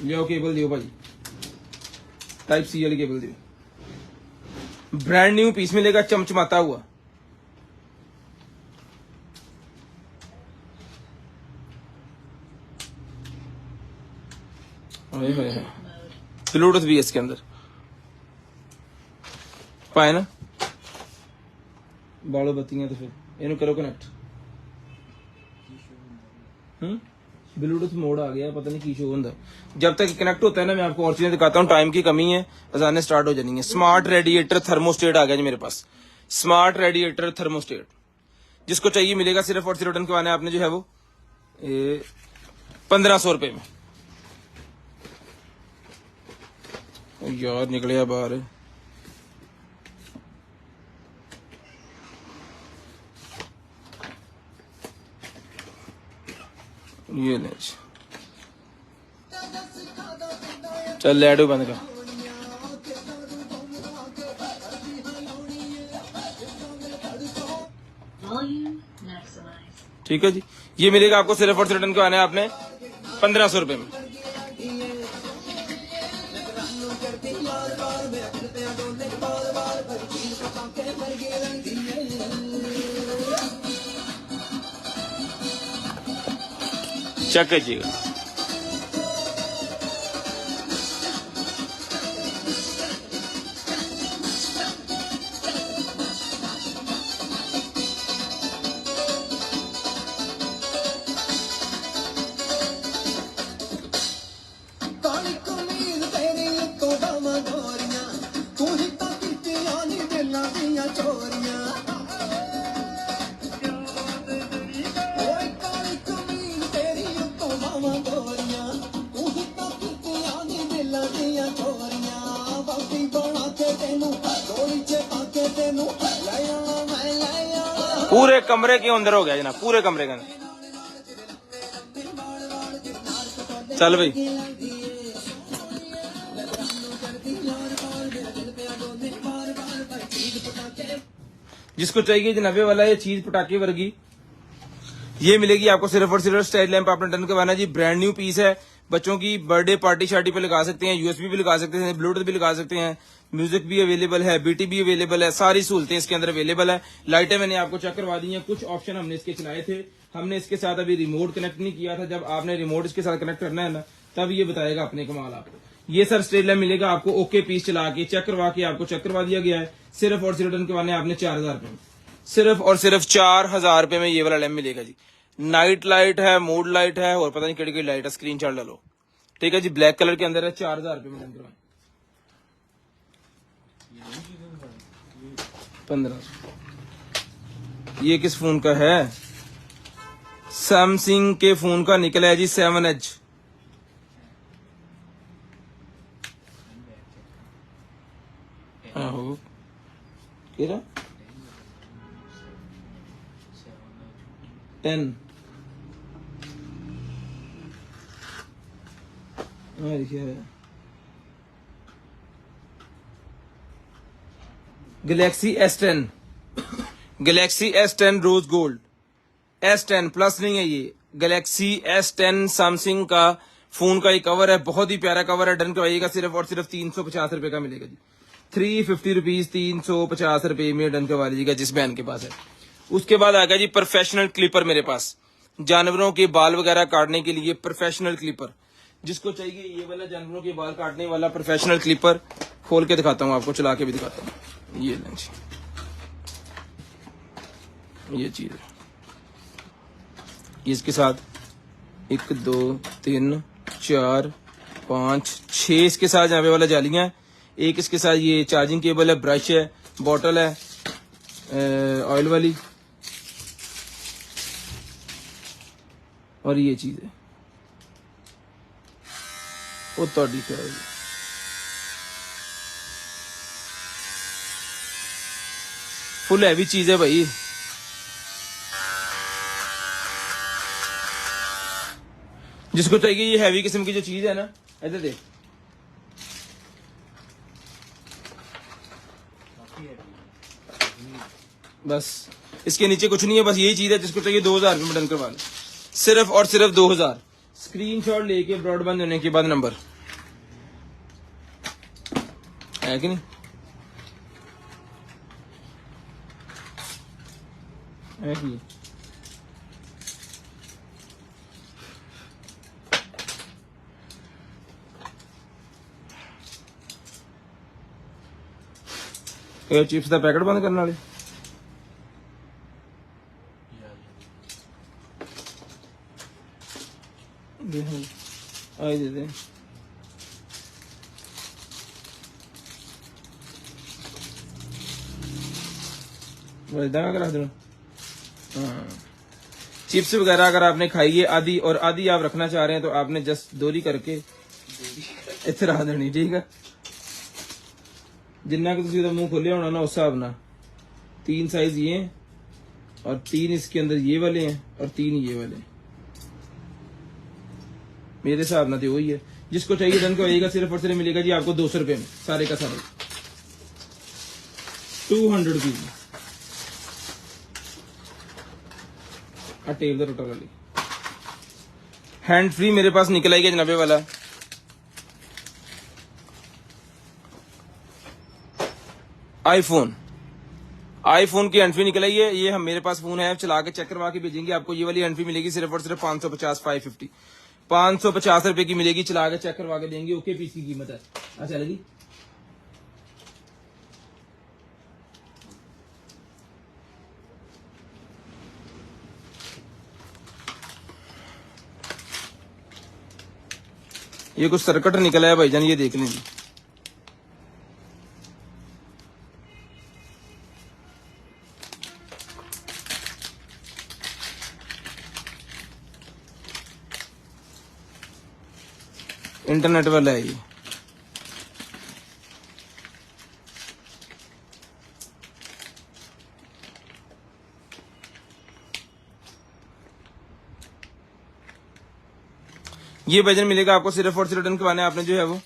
लियो केबल दियो भाई, टाइप C वाली केबल दियो, ब्रांड न्यू पीस मिलेगा चमचमाता हुआ। ब्लूटूथ भी है इसके अंदर, पाए ना बालो बत्तियां, तो फिर इन्हें करो कनेक्ट। ब्लूटूथ मोड आ गया, पता नहीं की शो होता। जब तक कनेक्ट होता है ना मैं आपको और चीजें दिखाता हूँ, टाइम की कमी है, अजानें स्टार्ट हो जानी है। स्मार्ट रेडिएटर थर्मोस्टेट आ गया जी मेरे पास, स्मार्ट रेडिएटर थर्मोस्टेट, जिसको चाहिए मिलेगा सिर्फ और सिर्फ रिटर्न करवाना है आपने जो है वो 1500 रुपए में। यार निकले बाहर, ये ले चल लैडो बंद कर। ठीक है जी, ये मिलेगा आपको सिर्फ और सिर्फ रिटर्न करवाना है आपने 1500 रुपए में। चेक कीजिएगा, पूरे कमरे के अंदर हो गया जनाब, पूरे कमरे के अंदर। चल भाई, जिसको चाहिए जनाबे वाला ये चीज पटाखे वर्गी, ये मिलेगी आपको सिर्फ और सिर्फ स्टाइल लैंप आपने डन करवाना जी। ब्रांड न्यू पीस है, बच्चों की बर्थडे पार्टी शार्टी पे लगा सकते हैं, यूएसबी भी लगा सकते हैं, ब्लूटूथ भी लगा सकते हैं, म्यूजिक भी अवेलेबल है, बीटी भी अवेलेबल है, सारी सहूलतें इसके अंदर अवेलेबल है। लाइटें मैंने आपको चेक करवा दी हैं, कुछ ऑप्शन हमने इसके चलाए थे, हमने इसके साथ अभी रिमोट कनेक्ट नहीं किया था। जब आपने रिमोट इसके साथ कनेक्ट करना है ना, तब ये बताएगा अपने कमाल आपको। ये सर स्टेट लैंप मिलेगा आपको ओके पीस चला के चेक करवा के आपको चेक करवा दिया गया है। सिर्फ और सिर्फ डन करवाने आपने 4000 रुपए में, सिर्फ और सिर्फ 4000 रुपए में ये वाला लैंप मिलेगा जी। नाइट लाइट है, मूड लाइट है और पता नहीं केड़ी लाइट है, स्क्रीन शॉट ले लो। ठीक है जी, ब्लैक कलर के अंदर है, 4000 रुपए में डन करवाए। 1500। ये किस फोन का है? सैमसंग के फोन का निकला है जी 7H। आहो केरा 10 Galaxy S10, Galaxy S10 rose gold, S10 plus नहीं है ये, गैलेक्सी S10 सैमसंग का फोन का ये कवर है, बहुत ही प्यारा कवर है। डन करवाइएगा, सिर्फ और सिर्फ 350 रुपए का मिलेगा जी। 350 रुपीज, 350 रुपए में डन करवा लीजिएगा जिस बहन के पास है। उसके बाद आ गया जी प्रोफेशनल क्लिपर मेरे पास, जानवरों के बाल वगैरह काटने के लिए प्रोफेशनल क्लिपर। जिसको चाहिए ये वाला जानवरों के बाल काटने वाला प्रोफेशनल क्लिपर, खोल के दिखाता हूँ आपको, चला के भी दिखाता हूँ। ये लें जी, ये चीज है, इसके साथ 1 2 3 4 5 6 इसके साथ यहाँ पे वाला जालियां है, एक इसके साथ ये चार्जिंग केबल है, ब्रश है, बॉटल है ऑयल वाली, और ये चीज है वो तोड़ी है। फुल हैवी चीज है भाई। जिसको चाहिए ये हैवी किस्म की जो चीज है ना, इधर देख, बस इसके नीचे कुछ नहीं है, बस यही चीज है। जिसको चाहिए 2000 में डन करवा लो, सिर्फ और सिर्फ 2000। स्क्रीनशॉट लेके ब्रॉडबैंड होने के बाद नंबर है कि नहीं है कि चिप्स का पैकेट बंद करने वाले आई दे दे। चिप्स वगैरह अगर आपने खाई है आधी और आधी आप रखना चाह रहे हैं तो आपने जस्ट दोरी करके इतने रख देनी, ठीक है। जिन्ना कि तुम मुंह खोलिया होना ना उस हिसाब ना। 3 साइज ये हैं और 3 इसके अंदर ये वाले हैं और 3 ये वाले हैं, मेरे हिसाब ना तो वही है। जिसको चाहिए डन को सिर्फ और सिर्फ मिलेगा जी आपको 200 रुपए में, सारे का सारे 200 रुपीज में। टेप टोटल वाली हैंड फ्री मेरे पास निकल आई है जनाबे वाला। आईफोन की हैंड फ्री निकल आई है। ये हम मेरे पास फोन है, चला के चेक करवा के भेजेंगे आपको। ये वाली हैंड फ्री मिलेगी सिर्फ और सिर्फ 550 550 रुपए की मिलेगी, चला के चेक करवा के देंगे। ओके पीस की कीमत है। अच्छा लगी ये कुछ सर्किट निकला है भाईजान, ये देख लेंगे। इंटरनेट वाला है ये। ये वजन मिलेगा आपको सिर्फ और सिर्फ डन करवाना है आपने जो है वो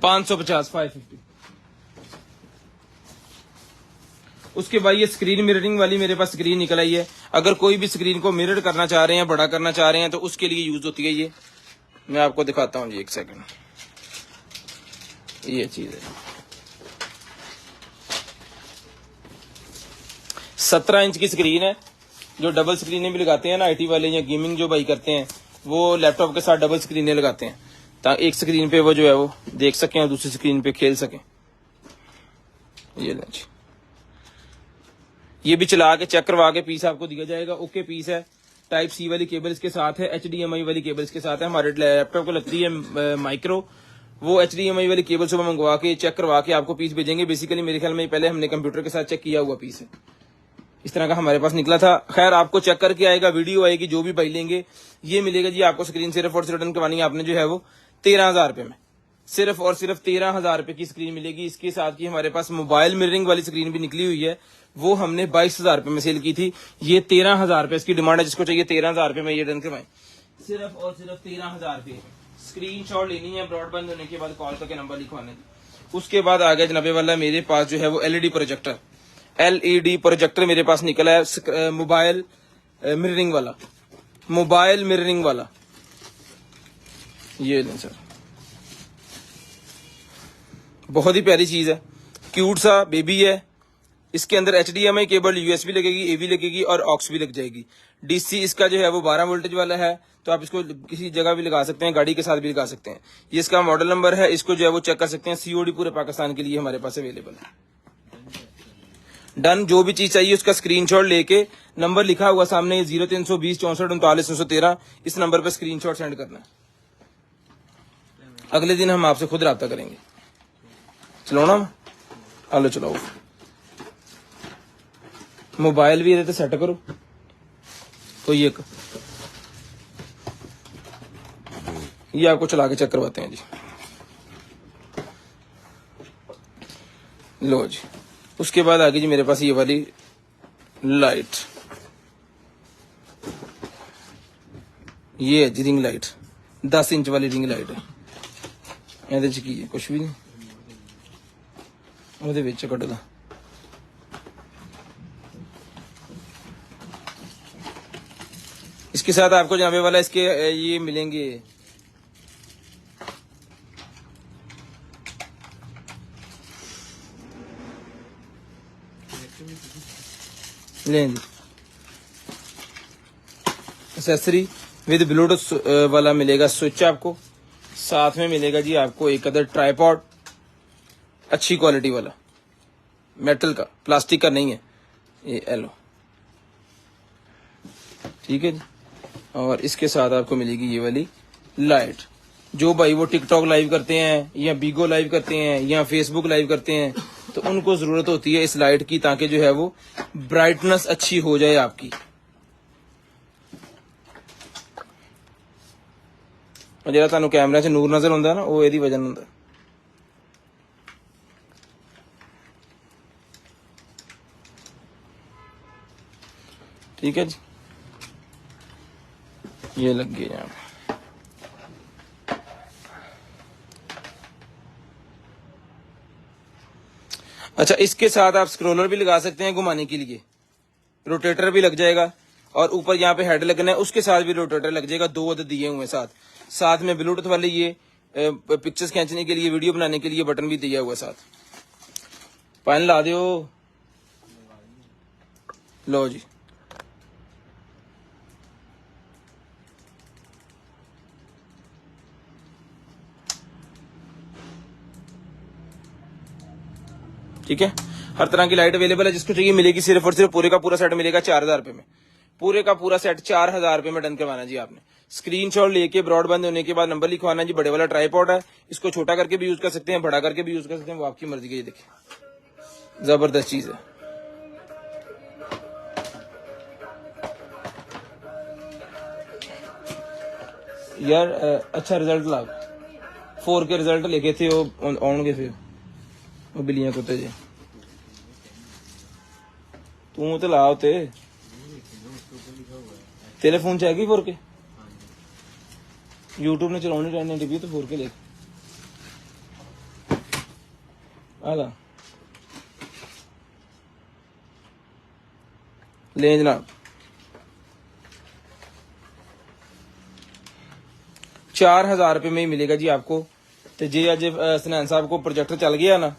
550 550। उसके बाद ये स्क्रीन मिररिंग वाली मेरे पास स्क्रीन निकल आई है। अगर कोई भी स्क्रीन को मिरर करना चाह रहे हैं, बड़ा करना चाह रहे हैं, तो उसके लिए यूज होती है ये। मैं आपको दिखाता हूँ जी, एक सेकंड। ये चीज है 17 इंच की स्क्रीन है। जो डबल स्क्रीनें भी लगाते हैं ना आईटी वाले या गेमिंग जो भाई करते हैं, वो लैपटॉप के साथ डबल स्क्रीनें लगाते हैं ताकि एक स्क्रीन पे वो जो है वो देख सकें और दूसरी स्क्रीन पे खेल सकें। ये लें जी, ये भी चला के चेक करवा के पीस आपको दिया जाएगा। ओके पीस है। टाइप सी वाली केबल इसके साथ है, HDMI वाली केबल इसके साथ है। हमारे लैपटॉप को लगती है माइक्रो, वो HDMI वाली केबल से मंगवा के चेक करवा के आपको पीस भेजेंगे। बेसिकली मेरे ख्याल में पहले हमने कंप्यूटर के साथ चेक किया हुआ पीस है, इस तरह का हमारे पास निकला था। खैर आपको चेक करके आएगा, वीडियो आएगी, जो भी भाई लेंगे। ये मिलेगा जी आपको स्क्रीन सिर्फ और सिर्फ रिटर्न करवानी है आपने जो है वो 13,000 रुपए में, सिर्फ और सिर्फ 13,000 रुपए की स्क्रीन मिलेगी। इसके साथ की हमारे पास मोबाइल मिररिंग वाली स्क्रीन भी निकली हुई है, वो हमने 22,000 रुपए में सेल की थी। ये 13,000 रुपए इसकी डिमांड है। जिसको चाहिए 13,000 रुपए में ये डन करवाएं, सिर्फ और सिर्फ 13,000 रुपए। स्क्रीन शॉट लेनी है, ब्रॉडबैंड होने के बाद कॉल करके नंबर लिखवाने। उसके बाद आ गया जनाबे वाला मेरे पास जो है वो LED प्रोजेक्टर। LED प्रोजेक्टर मेरे पास निकला है मोबाइल मिररिंग वाला, मोबाइल मिररिंग वाला। ये लें सर, बहुत ही प्यारी चीज है, क्यूट सा बेबी है। इसके अंदर HDMI केबल, USB लगेगी, AV लगेगी और ऑक्स भी लग जाएगी। DC इसका जो है वो 12 वोल्टेज वाला है, तो आप इसको किसी जगह भी लगा सकते हैं, गाड़ी के साथ भी लगा सकते हैं। ये इसका मॉडल नंबर है, इसको जो है वो चेक कर सकते हैं। COD पूरे पाकिस्तान के लिए हमारे पास अवेलेबल है। डन। जो भी चीज चाहिए उसका स्क्रीनशॉट लेके, नंबर लिखा हुआ सामने 0320 64 39 913, इस नंबर पर स्क्रीनशॉट सेंड करना है। अगले दिन हम आपसे खुद रब्ता करेंगे। चलाना आलो चलाओ। मोबाइल भी ये सेट करो कोई एक, ये आपको चला के चेक करवाते हैं जी। लो जी, उसके बाद आ गई जी मेरे पास ये वाली लाइट। ये है जी रिंग लाइट, 10 इंच वाली रिंग लाइट है। ਇਹਦੇ ਚ ਕੀ ਹੈ, ਕੁਛ भी नहीं, ਉਹਦੇ ਵਿੱਚ ਕੱਢ ਲਾ। इसके साथ आपको जनाबे वाला इसके ये मिलेंगे लें जी एक्सेसरी विद ब्लूटूथ वाला मिलेगा स्विच आपको। साथ में मिलेगा जी आपको एक अदर ट्राइपॉड, अच्छी क्वालिटी वाला, मेटल का, प्लास्टिक का नहीं है ये। एलो ठीक है जी। और इसके साथ आपको मिलेगी ये वाली लाइट। जो भाई वो टिकटॉक लाइव करते हैं या बीगो लाइव करते हैं या फेसबुक लाइव करते हैं, तो उनको जरूरत होती है इस लाइट की, ताकि जो है वो ब्राइटनेस अच्छी हो जाए आपकी। ਜਿਹੜਾ ਤੁਹਾਨੂੰ कैमरे से नूर नजर ਹੁੰਦਾ ना, वो ਇਹਦੀ वजह ਹੁੰਦਾ। ठीक है जी, ये लग गया यहाँ पे। अच्छा, इसके साथ आप स्क्रोलर भी लगा सकते हैं घुमाने के लिए, रोटेटर भी लग जाएगा। और ऊपर यहाँ पे हेड लगना है, उसके साथ भी रोटेटर लग जाएगा। 2 अदद दिए हुए साथ में ब्लूटूथ वाले ये पिक्चर्स खींचने के लिए, वीडियो बनाने के लिए बटन भी दिया हुआ साथ। पानी ला दो। लो जी, ठीक है। हर तरह की लाइट अवेलेबल है, जिसको चाहिए मिलेगी। सिर्फ और सिर्फ पूरे का पूरा सेट मिलेगा 4,000 रुपए में। पूरे का पूरा सेट 4,000 रुपए में डन करवाना जी आपने। स्क्रीनशॉट लेके ब्रॉडबैंड होने के बाद नंबर लिखवाना जी। बड़े वाला ट्राइपॉड है, इसको छोटा करके भी यूज कर सकते हैं, बड़ा करके भी यूज कर सकते हैं, वो आपकी मर्जी की। ये देखिए जबरदस्त चीज है। यार अच्छा रिजल्ट ला 4 के रिजल्ट लेके थे वो आउणगे फिर वो बिल्लियां कुत्ते जी। तू तो ला होते तेरे फोन चाहिए 4K यूट्यूब ने चलानी 1080p तो 4K ले आला ले जनाब 4000 रुपये में ही मिलेगा जी आपको। तो जी अज सनैन साहब को प्रोजेक्टर चल गया ना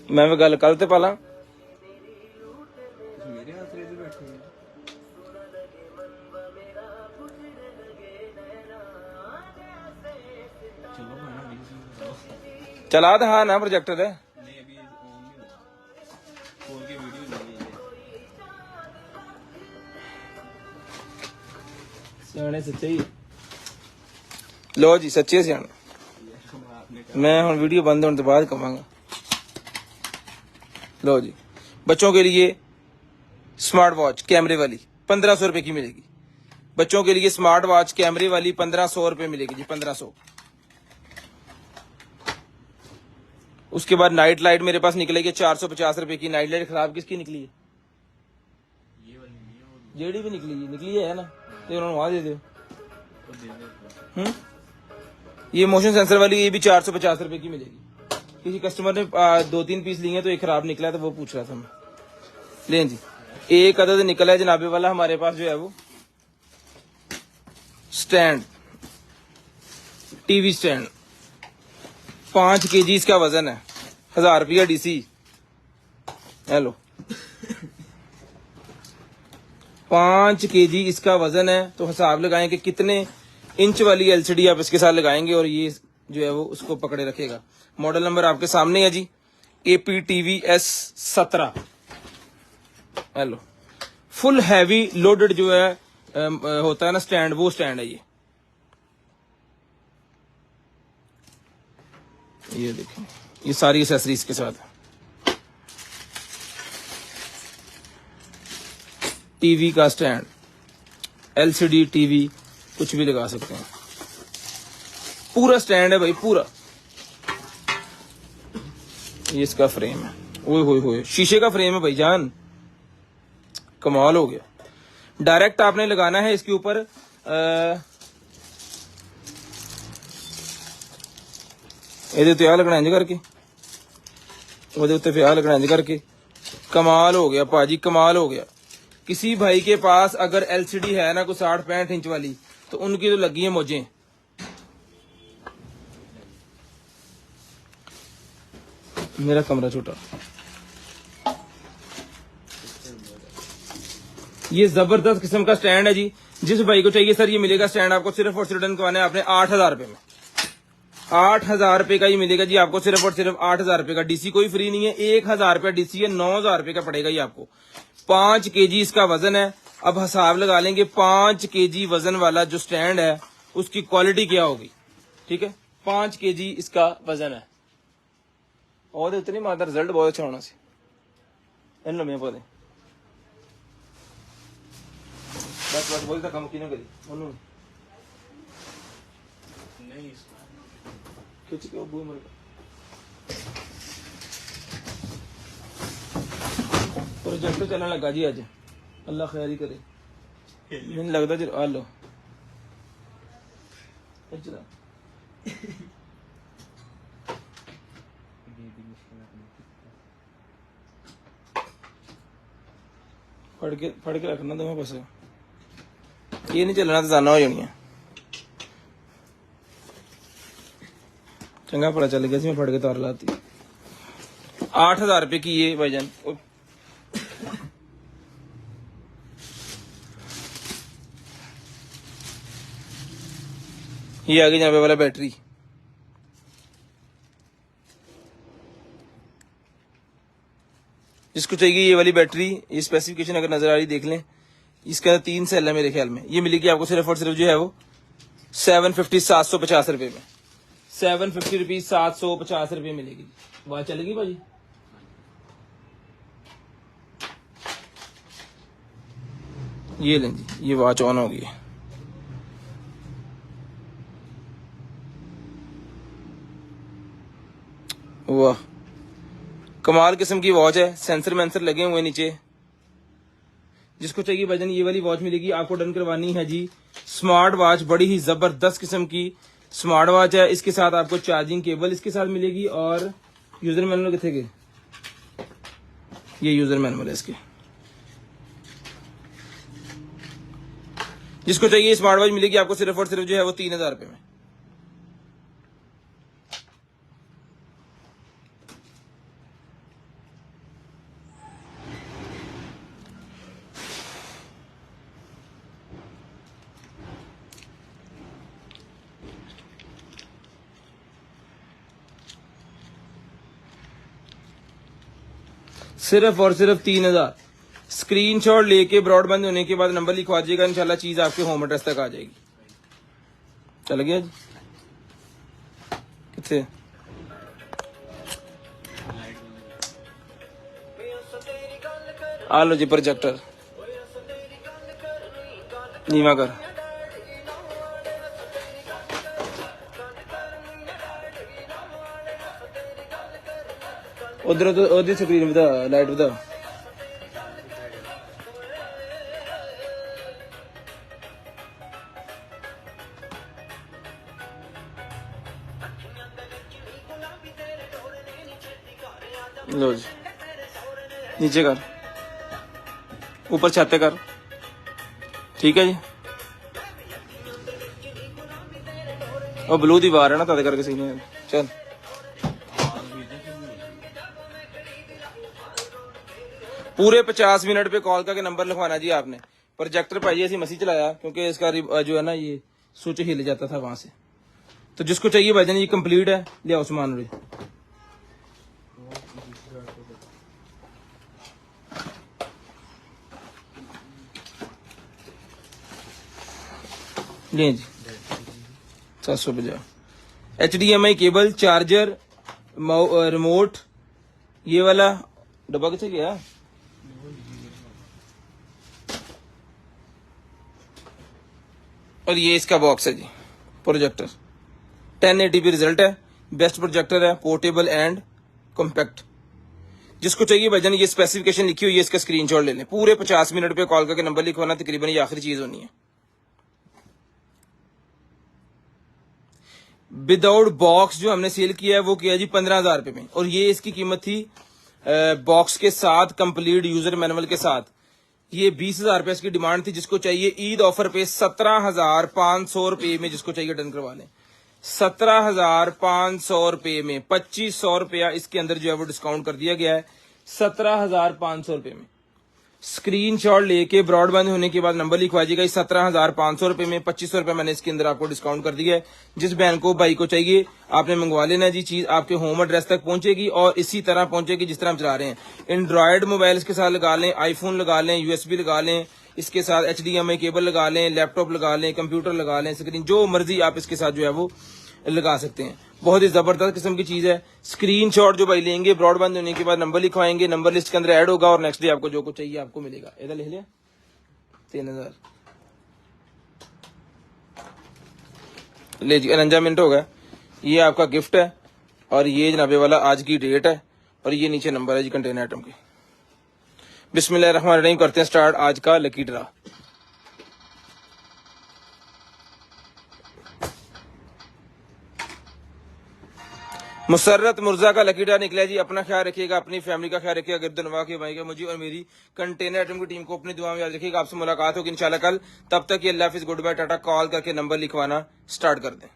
मैं गल कल ते पाला मेरे हाथ में बैठे हैं चलो ना 20 चला तो हाँ ना प्रोजेक्टर है नहीं अभी ऑन नहीं हुआ खोल के वीडियो नहीं है सियाने सच्चे ही लो जी सच्चे सियाने आपने मैं हम वीडियो बंद होने के बाद कहूँगा। लो जी बच्चों के लिए स्मार्ट वॉच कैमरे वाली 1500 रुपए की मिलेगी। बच्चों के लिए स्मार्ट वॉच कैमरे वाली 1500 रुपए मिलेगी जी 1500। उसके बाद नाइट लाइट मेरे पास निकलेगी 450 रुपए की। नाइट लाइट खराब किसकी निकली है? ये वाली नहीं है वो जेडी भी निकली है ना तो उन्होंने वहां दे दो। दे दे ये मोशन सेंसर वाली ये भी 450 रुपए की मिलेगी। किसी कस्टमर ने 2-3 पीस लिए तो एक खराब निकला तो वो पूछ रहा था मैं। लें जी एक अदद निकला है जनाबे वाला हमारे पास जो है वो स्टैंड टीवी स्टैंड 5 kg इसका वजन है 1000 रुपया DC। हेलो 5 kg इसका वजन है तो हिसाब लगाएं कि कितने इंच वाली LCD आप इसके साथ लगाएंगे और ये जो है वो उसको पकड़े रखेगा। मॉडल नंबर आपके सामने है जी APTVS 17। Hello full heavy loaded जो है होता है ना स्टैंड वो स्टैंड है ये देखें ये सारी एसेसरीज के साथ टीवी का स्टैंड LCD टीवी कुछ भी लगा सकते हैं। पूरा स्टैंड है भाई पूरा। ये इसका फ्रेम है ओए होए होए शीशे का फ्रेम है भाईजान कमाल हो गया। डायरेक्ट आपने लगाना है इसके ऊपर ਇਹਦੇ ਉੱਤੇ ਆ ਲੱਗਣਾ ਇੰਜ ਕਰਕੇ ਉਹਦੇ ਉੱਤੇ ਫਿਰ ਆ ਲੱਗਣਾ ਇੰਜ करके कमाल हो गया पाजी कमाल हो गया। किसी भाई के पास अगर LCD है ना कोई 60-65 इंच वाली तो उनकी तो लगी है मौजें। मेरा कमरा छोटा ये जबरदस्त किस्म का स्टैंड है जी। जिस भाई को चाहिए सर ये मिलेगा स्टैंड आपको सिर्फ और सिर्फ रिटर्न करवाना है आपने 8000 रुपए में। 8000 रुपए का ही मिलेगा जी आपको सिर्फ और सिर्फ 8000 रुपए का। DC कोई फ्री नहीं है 1000 रुपया DC है 9000 रुपए का पड़ेगा ये आपको। 5 kg इसका वजन है। अब हिसाब लगा लेंगे 5 kg वजन वाला जो स्टैंड है उसकी क्वालिटी क्या होगी। ठीक है 5 kg इसका वजन है और इतनी मादा रिजल्ट बहुत अच्छा होना सी इन लम्हे पौधे बस बस बोलता कम की ना करी उन्होंने नहीं खिंच के वो मर प्रोजेक्ट चलने लगा जी अज अल्लाह खैर ही करे मैंने लगता जी आ लो चला फड़ के रखना तुम्हें बस ये नहीं चलना तो जाना हो जानी है। चंगा पता चल गया मैं फड़ के तार लाती 8000 रुपए की ये भाईजान। ये आ गई यहाँ पे वाला बैटरी जिसको चाहिए ये वाली बैटरी ये स्पेसिफिकेशन अगर नजर आ रही देख लें इसके अंदर 3 सेल है मेरे ख्याल में। ये मिलेगी आपको सिर्फ और सिर्फ जो है वो 750 750 रुपए में। 750 रुपीज 750 रुपए मिलेगी। बात चलेगी भाजी। ये लें जी, ये वॉच ऑन होगी। वाह, कमाल किस्म की वॉच है, सेंसर मेंसर लगे हुए नीचे। जिसको चाहिए भाईजान ये वाली वॉच मिलेगी आपको। डन करवानी है जी। स्मार्ट वॉच, बड़ी ही जबरदस्त किस्म की स्मार्ट वॉच है। इसके साथ आपको चार्जिंग केबल इसके साथ मिलेगी और यूजर मैनुअल कितने के, ये यूजर मैनुअल है इसके। जिसको चाहिए स्मार्ट वॉच मिलेगी आपको सिर्फ और सिर्फ जो है वो 3000 रुपए में। सिर्फ और सिर्फ 3000। स्क्रीनशॉट लेके ब्रॉडबैंड होने के बाद नंबर लिखवा दीजिएगा, इंशाल्लाह चीज आपके होम एड्रेस तक आ जाएगी। चल गया जी, कितने आ लो जी। प्रोजेक्टर नीवा कर, उधर तो ओदी स्क्रीन बता, लाइट बता। लो जी, नीचे कर, ऊपर छाते कर, ठीक है जी। और ब्लू दीवार है ना, ताते करके सही नहीं है। चल पूरे 50 मिनट पे कॉल करके नंबर लिखवाना जी आपने। प्रोजेक्टर भाई ऐसी मसी चलाया क्योंकि इसका जो है ना ये स्विच हिल जाता था वहां से। तो जिसको चाहिए भाईजान ये कंप्लीट है, ले आओ सामान रे। ले जी 750। HDMI केबल, चार्जर, रिमोट, ये वाला डब्बा किसे गया। और ये इसका बॉक्स है जी, प्रोजेक्टर 1080p रिजल्ट है, बेस्ट प्रोजेक्टर है, पोर्टेबल एंड कॉम्पैक्ट। जिसको चाहिए भाईजान ये स्पेसिफिकेशन लिखी हुई है, इसका स्क्रीनशॉट ले लें। पूरे 50 मिनट पे कॉल करके नंबर लिखवाना, तकरीबन ये आखिरी चीज होनी है। विदाउट बॉक्स जो हमने सेल किया है वो किया जी 15,000 रुपए में, और ये इसकी कीमत थी बॉक्स के साथ, कंप्लीट यूजर मैनुअल के साथ। ये 20,000 रुपए इसकी डिमांड थी। जिसको चाहिए ईद ऑफर पे 17,500 रुपए में, जिसको चाहिए डन करवा लें। 17,500 रुपए में 2500 रुपया इसके अंदर जो है वो डिस्काउंट कर दिया गया है। 17,500 रुपए में स्क्रीनशॉट लेके ब्रॉडबैंड होने के बाद नंबर लिखवाइएगा। 17,500 रुपए में 2500 रुपए मैंने इसके अंदर आपको डिस्काउंट कर दिया है। जिस बहन को भाई को चाहिए आपने मंगवा लेना जी। चीज आपके होम एड्रेस तक पहुंचेगी और इसी तरह पहुंचेगी जिस तरह हम चला रहे हैं। एंड्रॉयड मोबाइल के साथ लगा लें, आईफोन लगा लें, यूएसबी लगा लें, इसके साथ HDMI केबल लगा लें, लैपटॉप लगा लें, कंप्यूटर लगा लें, स्क्रीन जो मर्जी आप इसके साथ जो है वो लगा सकते हैं। बहुत ही जबरदस्त किस्म की चीज है। स्क्रीनशॉट जो भाई लेंगे ब्रॉडबैंड होने के बाद नंबर लिखवाएंगे, नंबर लिस्ट के अंदर ऐड होगा और नेक्स्ट डे आपको जो कुछ चाहिए आपको मिलेगा। इधर लिख लिया 3000। ले जी 49 मिनट हो गया। ये आपका गिफ्ट है और ये जनाबे वाला आज की डेट है और ये नीचे नंबर है जी कंटेनर आइटम के। बिस्मिल्लाहिर्रहमानिर्रहीम, करते हैं स्टार्ट आज का लकी ड्रा। मुसर्रत मुर्जा का लकी ड्रा निकला जी। अपना ख्याल रखिएगा, अपनी फैमिली का ख्याल रखिएगा, गिरदनवा के भाई का, मुझे और मेरी कंटेनर आइटम की टीम को अपनी दुआ में याद रखिएगा। आपसे मुलाकात होगी इंशाल्लाह कल। तब तक ये अल्लाह हाफिज़, गुड बाय, टाटा। कॉल करके नंबर लिखवाना स्टार्ट कर दें।